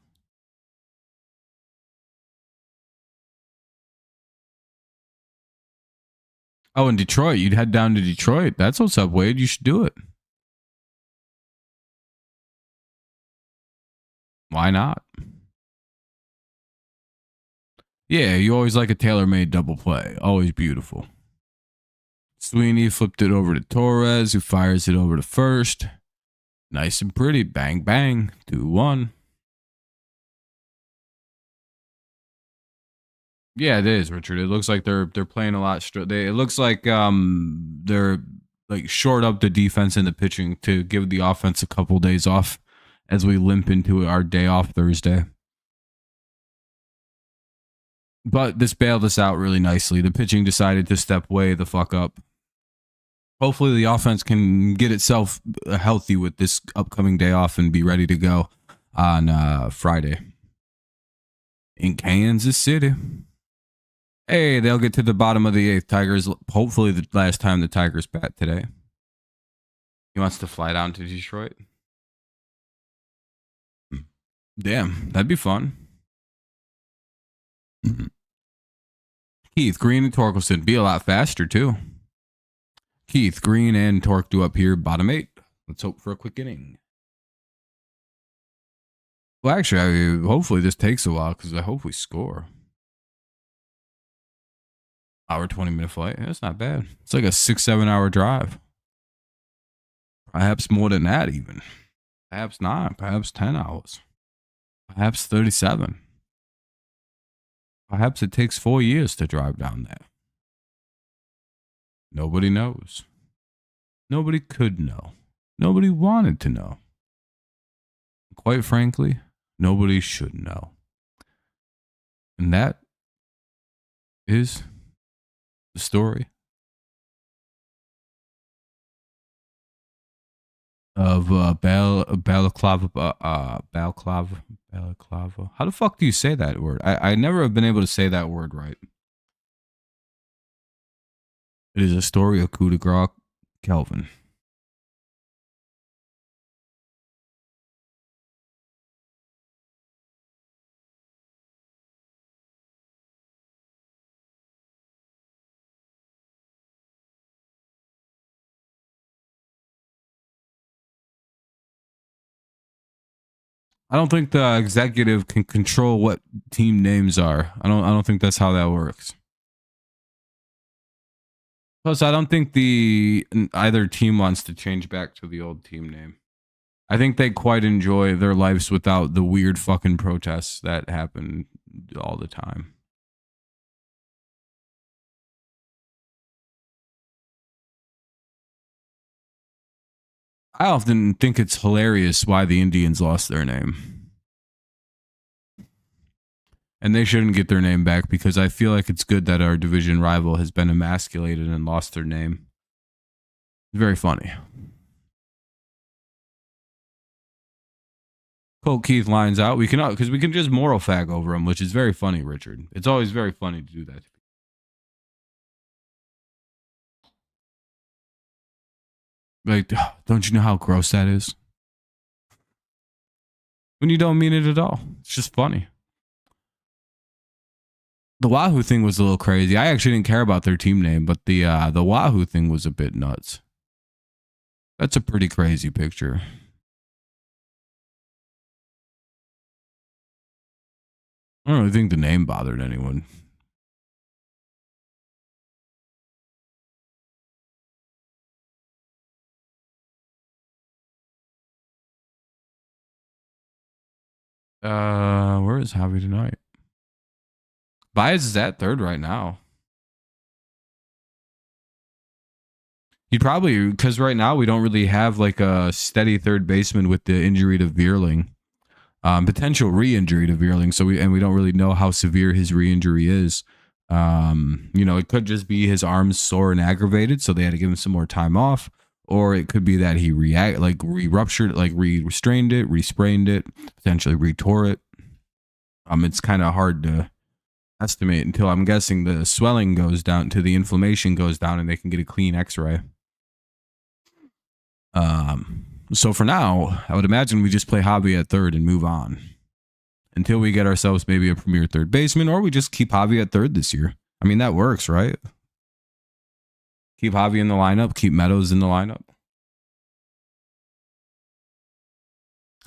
Oh, in Detroit. You'd head down to Detroit. That's what's up, Wade. You should do it. Why not? Yeah, you always like a tailor-made double play. Always beautiful. Sweeney flipped it over to Torres, who fires it over to first. Nice and pretty. Bang, bang. 2-1. Yeah, it is, Richard. It looks like they're playing a lot. It looks like they're like short up the defense and the pitching to give the offense a couple days off as we limp into our day off Thursday. But this bailed us out really nicely. The pitching decided to step way the fuck up. Hopefully the offense can get itself healthy with this upcoming day off and be ready to go on Friday in Kansas City. Hey, they'll get to the bottom of the 8th. Tigers, hopefully the last time the Tigers bat today. He wants to fly down to Detroit. Damn, that'd be fun. Keith, Green, and Torkelson be a lot faster too. Keith, Green, and Torque do up here, bottom 8. Let's hope for a quick inning. Well, actually, hopefully this takes a while because I hope we score. Hour 20-minute flight. That's not bad. It's like a 6-7 hour drive. Perhaps more than that, even. Perhaps not. Perhaps 10 hours. Perhaps 37. Perhaps it takes 4 years to drive down there. Nobody knows. Nobody could know. Nobody wanted to know. Quite frankly, nobody should know. And that is the story of balaclava. How the fuck do you say that word? I never have been able to say that word right. It is a story of coup de grace, Kelvin. I don't think the executive can control what team names are. I don't think that's how that works. Plus, I don't think either team wants to change back to the old team name. I think they quite enjoy their lives without the weird fucking protests that happen all the time. I often think it's hilarious why the Indians lost their name. And they shouldn't get their name back because I feel like it's good that our division rival has been emasculated and lost their name. Very funny. Colt Keith lines out. We can just moral fag over him, which is very funny, Richard. It's always very funny to do that. Like, don't you know how gross that is? When you don't mean it at all. It's just funny. The Wahoo thing was a little crazy. I actually didn't care about their team name, but the Wahoo thing was a bit nuts. That's a pretty crazy picture. I don't really think the name bothered anyone. Where is Javi tonight? Baez is at third right now. He'd probably, because right now we don't really have like a steady third baseman with the injury to Veerling. Potential re-injury to Veerling. So we don't really know how severe his re-injury is. It could just be his arms sore and aggravated, so they had to give him some more time off. Or it could be that he re-ruptured, re-strained it, re-sprained it, potentially re-tore it. It's kind of hard to estimate until I'm guessing the swelling goes down, until the inflammation goes down, and they can get a clean X-ray. So for now, I would imagine we just play Javi at third and move on until we get ourselves maybe a premier third baseman, or we just keep Javi at third this year. I mean, that works, right? Keep Javi in the lineup, keep Meadows in the lineup.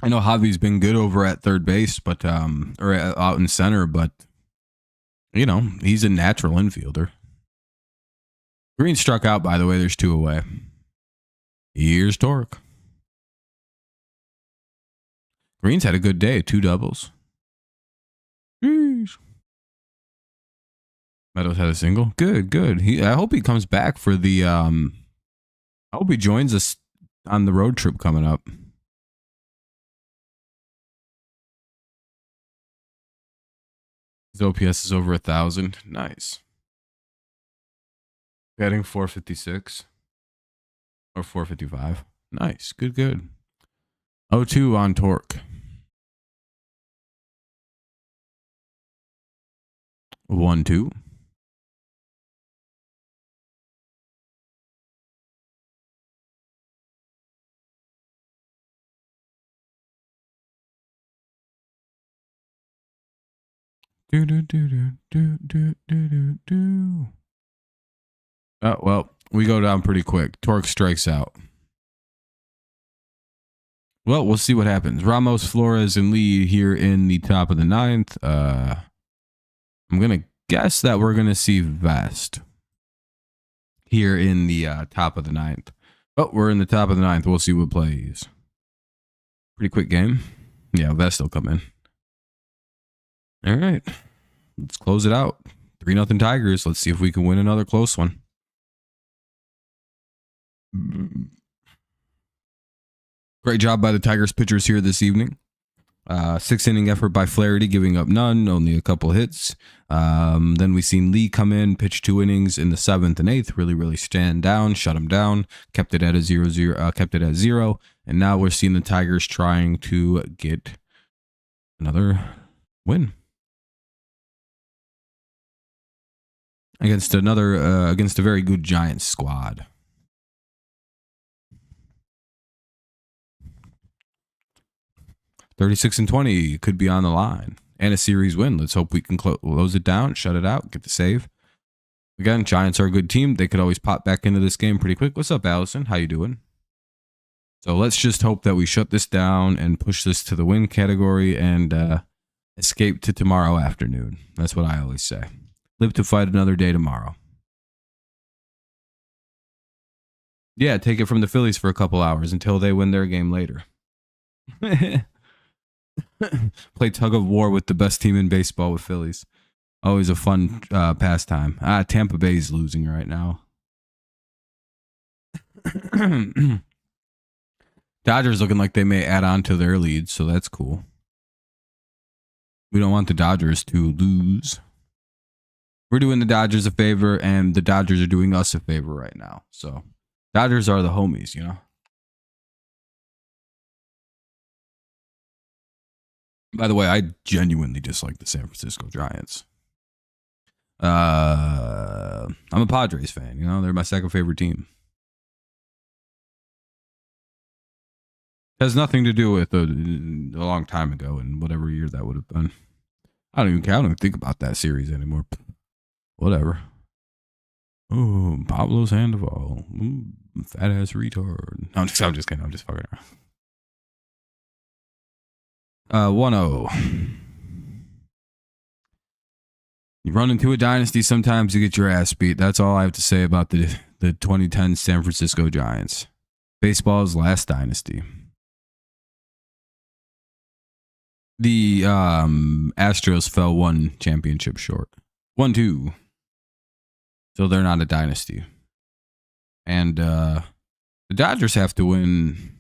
I know Javi's been good over at third base, but or out in center, but he's a natural infielder. Green struck out, by the way. There's 2 away. Here's Torque. Green's had a good day. 2 doubles. Jeez. Meadows had a single. Good. I hope he comes back for the. I hope he joins us on the road trip coming up. His OPS is over 1,000. Nice. Batting 456 or 455. Nice. Good. 0-2 on Torque. 1-2. Oh, well, we go down pretty quick. Torque strikes out. Well, we'll see what happens. Ramos, Flores, and Lee here in the top of the 9th. I'm going to guess that we're going to see Vest here in the top of the 9th. Oh, we're in the top of the 9th. We'll see what plays. Pretty quick game. Yeah, Vest will come in. All right. Let's close it out. 3-0 Tigers. Let's see if we can win another close one. Great job by the Tigers pitchers here this evening. 6-inning effort by Flaherty, giving up none, only a couple hits. Then we seen Lee come in, pitch 2 innings in the 7th and 8th, really stand down, shut him down, kept it at a 0-0, kept it at 0. And now we're seeing the Tigers trying to get another win against a very good Giants squad. $36-20 could be on the line, and a series win. Let's hope we can close it down, shut it out, get the save. Again, Giants are a good team. They could always pop back into this game pretty quick. What's up, Allison? How you doing? So let's just hope that we shut this down and push this to the win category and escape to tomorrow afternoon. That's what I always say. Live to fight another day tomorrow. Yeah, take it from the Phillies for a couple hours until they win their game later. Play tug of war with the best team in baseball with Phillies. Always a fun pastime. Tampa Bay's losing right now. Dodgers looking like they may add on to their lead, so that's cool. We don't want the Dodgers to lose. We're doing the Dodgers a favor, and the Dodgers are doing us a favor right now. So, Dodgers are the homies, you know? By the way, I genuinely dislike the San Francisco Giants. I'm a Padres fan, you know? They're my second favorite team. It has nothing to do with a long time ago and whatever year that would have been. I don't even care. I don't even think about that series anymore. Whatever. Oh, Pablo Sandoval. Fat ass retard. I'm just kidding. I'm just fucking around. 1-0. You run into a dynasty, sometimes you get your ass beat. That's all I have to say about the 2010 San Francisco Giants. Baseball's last dynasty. The Astros fell 1 championship short. 1-2. So they're not a dynasty. And the Dodgers have to win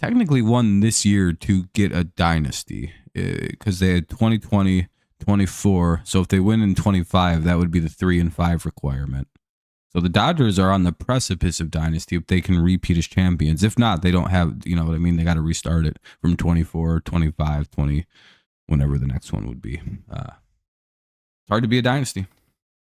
technically won this year to get a dynasty because they had 2020, 24. So if they win in 25, that would be the 3-5 requirement. So the Dodgers are on the precipice of dynasty if they can repeat as champions. If not, they don't have, you know what I mean? They got to restart it from 24, 25, 20, whenever the next one would be. It's hard to be a dynasty.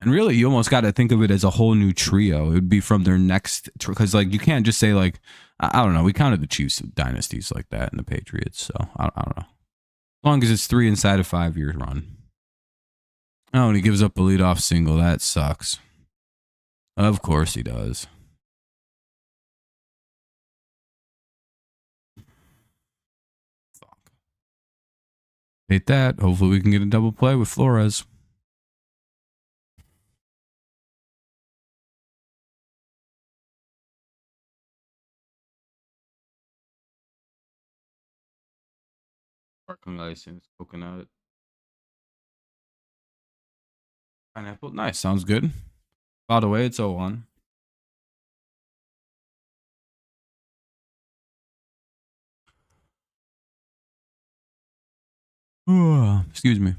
And really, you almost got to think of it as a whole new trio. It would be from their next, because like you can't just say like, I don't know. We counted the Chiefs dynasties like that and the Patriots. So I don't know. As long as it's 3 inside a 5-year run. Oh, and he gives up a leadoff single. That sucks. Of course he does. Fuck. Hate that. Hopefully we can get a double play with Flores. Sparkling license, coconut, pineapple. Nice. Sounds good. By the way, it's 0-1. Excuse me.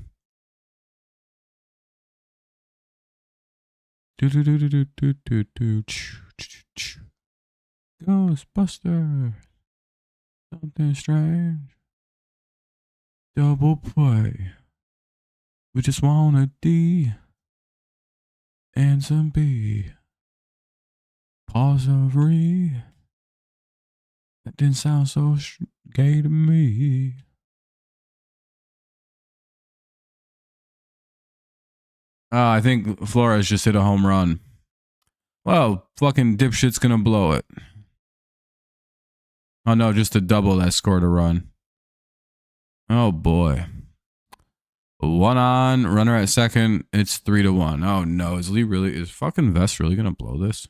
Ghostbuster. Something strange. Double play. We just want a D and some B. Pause of re. That didn't sound so gay to me. I think Flores just hit a home run. Well, fucking dipshit's gonna blow it. Oh no, just a double that scored a run. Oh boy. 1 on, runner at second. It's 3-1. Oh no, is fucking Vest really gonna blow this?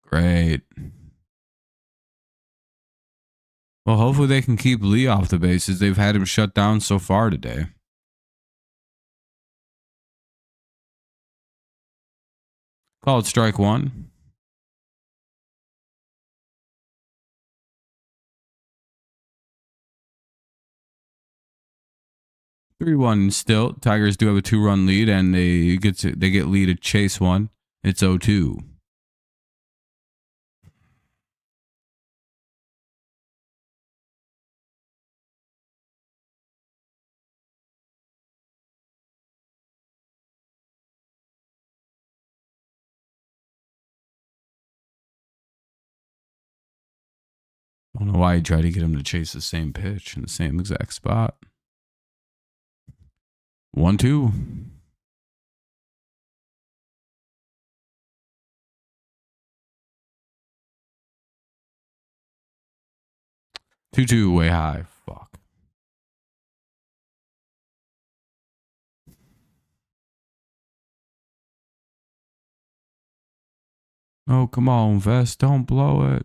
Great. Well, hopefully they can keep Lee off the bases. They've had him shut down so far today. Called strike 1. Three 1 still. Tigers do have a 2-run lead, and they get Lee to chase one. It's 0-2. I don't know why he tried to get him to chase the same pitch in the same exact spot. 1-2. Two way high. Fuck. Oh, come on, Vest. Don't blow it.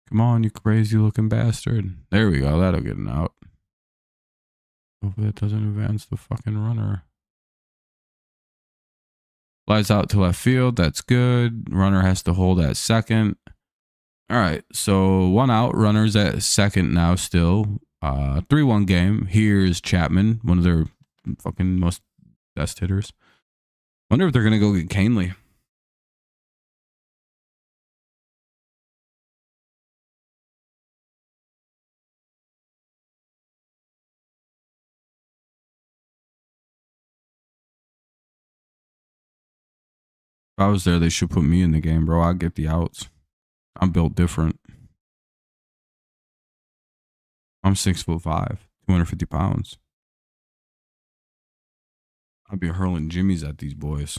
Come on, you crazy looking bastard. There we go. That'll get an out. Hopefully that doesn't advance the fucking runner. Flies out to left field. That's good. Runner has to hold at second. All right. So 1 out. Runner's at second now still. 3-1 game. Here's Chapman, one of their fucking most best hitters. Wonder if they're going to go get Canely. If I was there, they should put me in the game, bro. I'd get the outs. I'm built different. I'm 6'5", 250 pounds. I'd be hurling jimmies at these boys.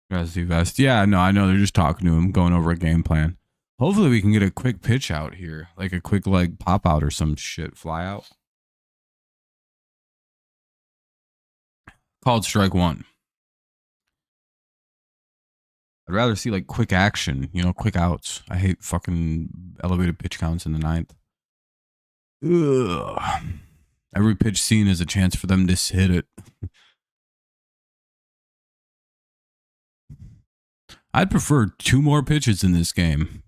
Guys, the Vest. Yeah, no, I know they're just talking to him, going over a game plan. Hopefully we can get a quick pitch out here, like a quick leg pop out or some shit, fly out. Called strike one. I'd rather see like quick action, quick outs. I hate fucking elevated pitch counts in the ninth. Ugh. Every pitch seen is a chance for them to hit it. I'd prefer 2 more pitches in this game.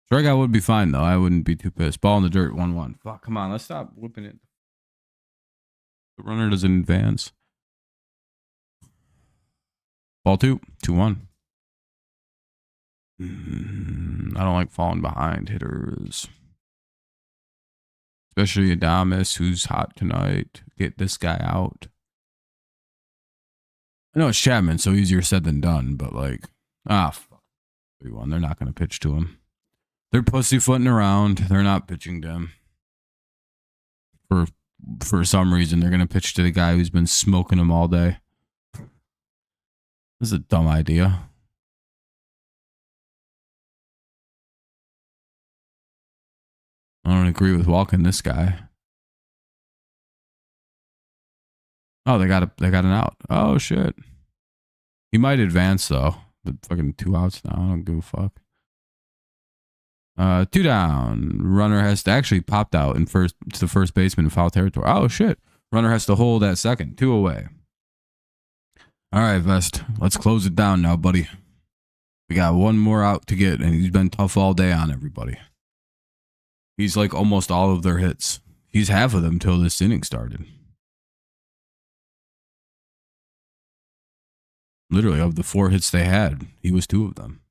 Strikeout would be fine, though. I wouldn't be too pissed. Ball in the dirt, 1-1. Fuck, come on. Let's stop whipping it. The runner doesn't advance. Ball 2, 2-1. I don't like falling behind hitters. Especially Adames, who's hot tonight. Get this guy out. I know it's Chapman, so easier said than done, but like, fuck. 3-1. They're not going to pitch to him. They're pussyfooting around. They're not pitching to him. For some reason, they're going to pitch to the guy who's been smoking him all day. This is a dumb idea. I don't agree with walking this guy. Oh, they got an out. Oh shit. He might advance though. But fucking 2 outs now. I don't give a fuck. 2 down. Runner has to actually popped out in first to the first baseman in foul territory. Oh shit. Runner has to hold at second. 2 away. All right, Vest. Let's close it down now, buddy. We got 1 more out to get, and he's been tough all day on everybody. He's like almost all of their hits. He's half of them till this inning started. Literally, of the 4 hits they had, he was 2 of them.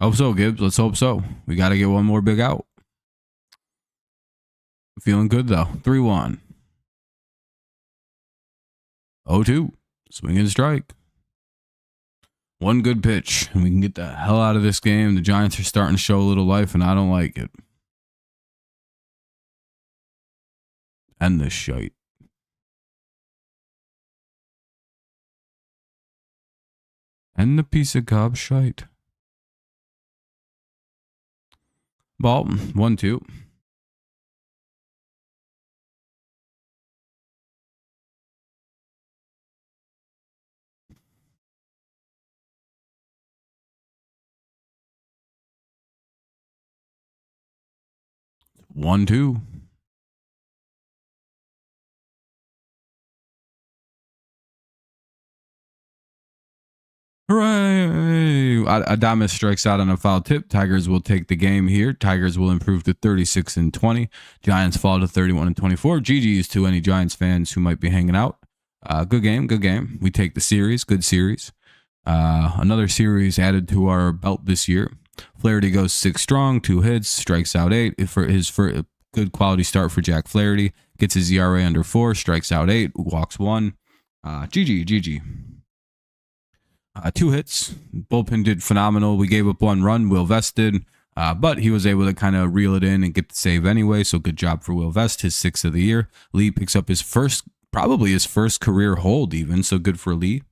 Hope so, Gibbs. Let's hope so. We got to get 1 more big out. Feeling good, though. 3-1. 0-2. Swing and strike. 1 good pitch, and we can get the hell out of this game. The Giants are starting to show a little life, and I don't like it. End this shite. End the piece of gob shite. Ball, 1-2. One, 2. Hooray! Adames strikes out on a foul tip. Tigers will take the game here. Tigers will improve to 36-20. Giants fall to 31-24. GG's to any Giants fans who might be hanging out. Good game, good game. We take the series, good series. Another series added to our belt this year. Flaherty goes 6 strong, 2 hits, strikes out 8 for his good quality start for Jack Flaherty. Gets his ERA under 4, strikes out 8, walks 1. GG. 2 hits. Bullpen did phenomenal. We gave up 1 run. Will Vest did. But he was able to kind of reel it in and get the save anyway. So good job for Will Vest, his 6th of the year. Lee picks up probably his first career hold even. So good for Lee.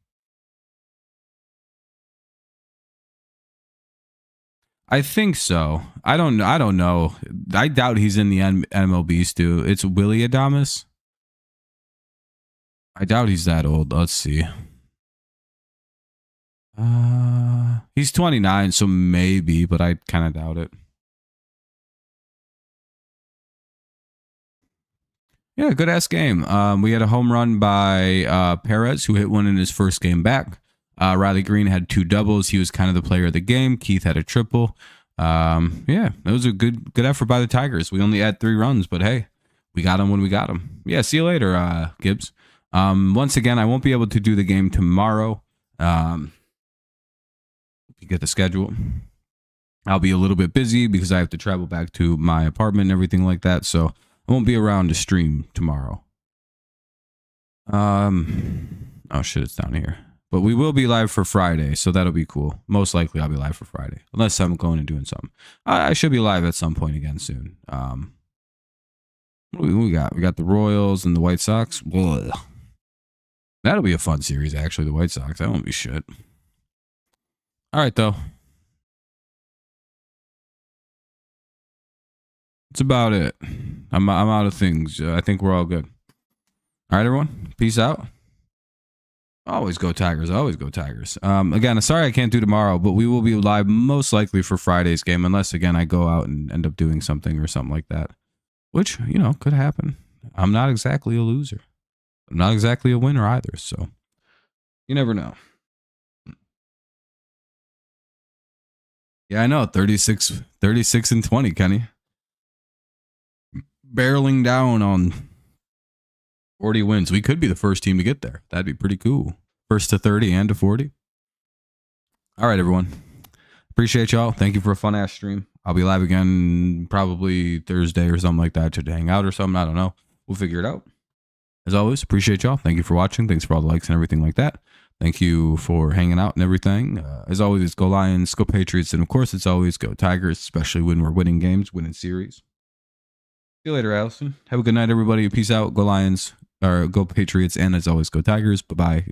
I think so. I don't know. I doubt he's in the MLB, Stu. It's Willie Adames. I doubt he's that old. Let's see. He's 29, so maybe, but I kind of doubt it. Yeah, good ass game. We had a home run by Perez, who hit one in his first game back. Riley Green had 2 doubles. He was kind of the player of the game. Keith had a triple. Yeah, it was a good effort by the Tigers. We only had 3 runs, but hey, we got them when we got them. Yeah, see you later, Gibbs. Once again, I won't be able to do the game tomorrow. You get the schedule. I'll be a little bit busy because I have to travel back to my apartment and everything like that. So I won't be around to stream tomorrow. Oh shit, it's down here. But we will be live for Friday, so that'll be cool. Most likely I'll be live for Friday. Unless I'm going and doing something. I should be live at some point again soon. What do we got? We got the Royals and the White Sox. Ugh. That'll be a fun series, actually, the White Sox. That won't be shit. All right, though. That's about it. I'm out of things. I think we're all good. All right, everyone. Peace out. Always go Tigers. Always go Tigers. Again, sorry I can't do tomorrow, but we will be live most likely for Friday's game, unless again I go out and end up doing something or something like that, which could happen. I'm not exactly a loser. I'm not exactly a winner either, so you never know. Yeah, I know. 36 and 20, Kenny. Barreling down on 40 wins. We could be the first team to get there. That'd be pretty cool. First to 30 and to 40. All right, everyone. Appreciate y'all. Thank you for a fun ass stream. I'll be live again probably Thursday or something like that to hang out or something. I don't know. We'll figure it out. As always, appreciate y'all. Thank you for watching. Thanks for all the likes and everything like that. Thank you for hanging out and everything. As always, it's go Lions, go Patriots, and of course, it's always go Tigers, especially when we're winning games, winning series. See you later, Allison. Have a good night, everybody. Peace out. Go Lions, or go Patriots, and as always, go Tigers. Bye-bye.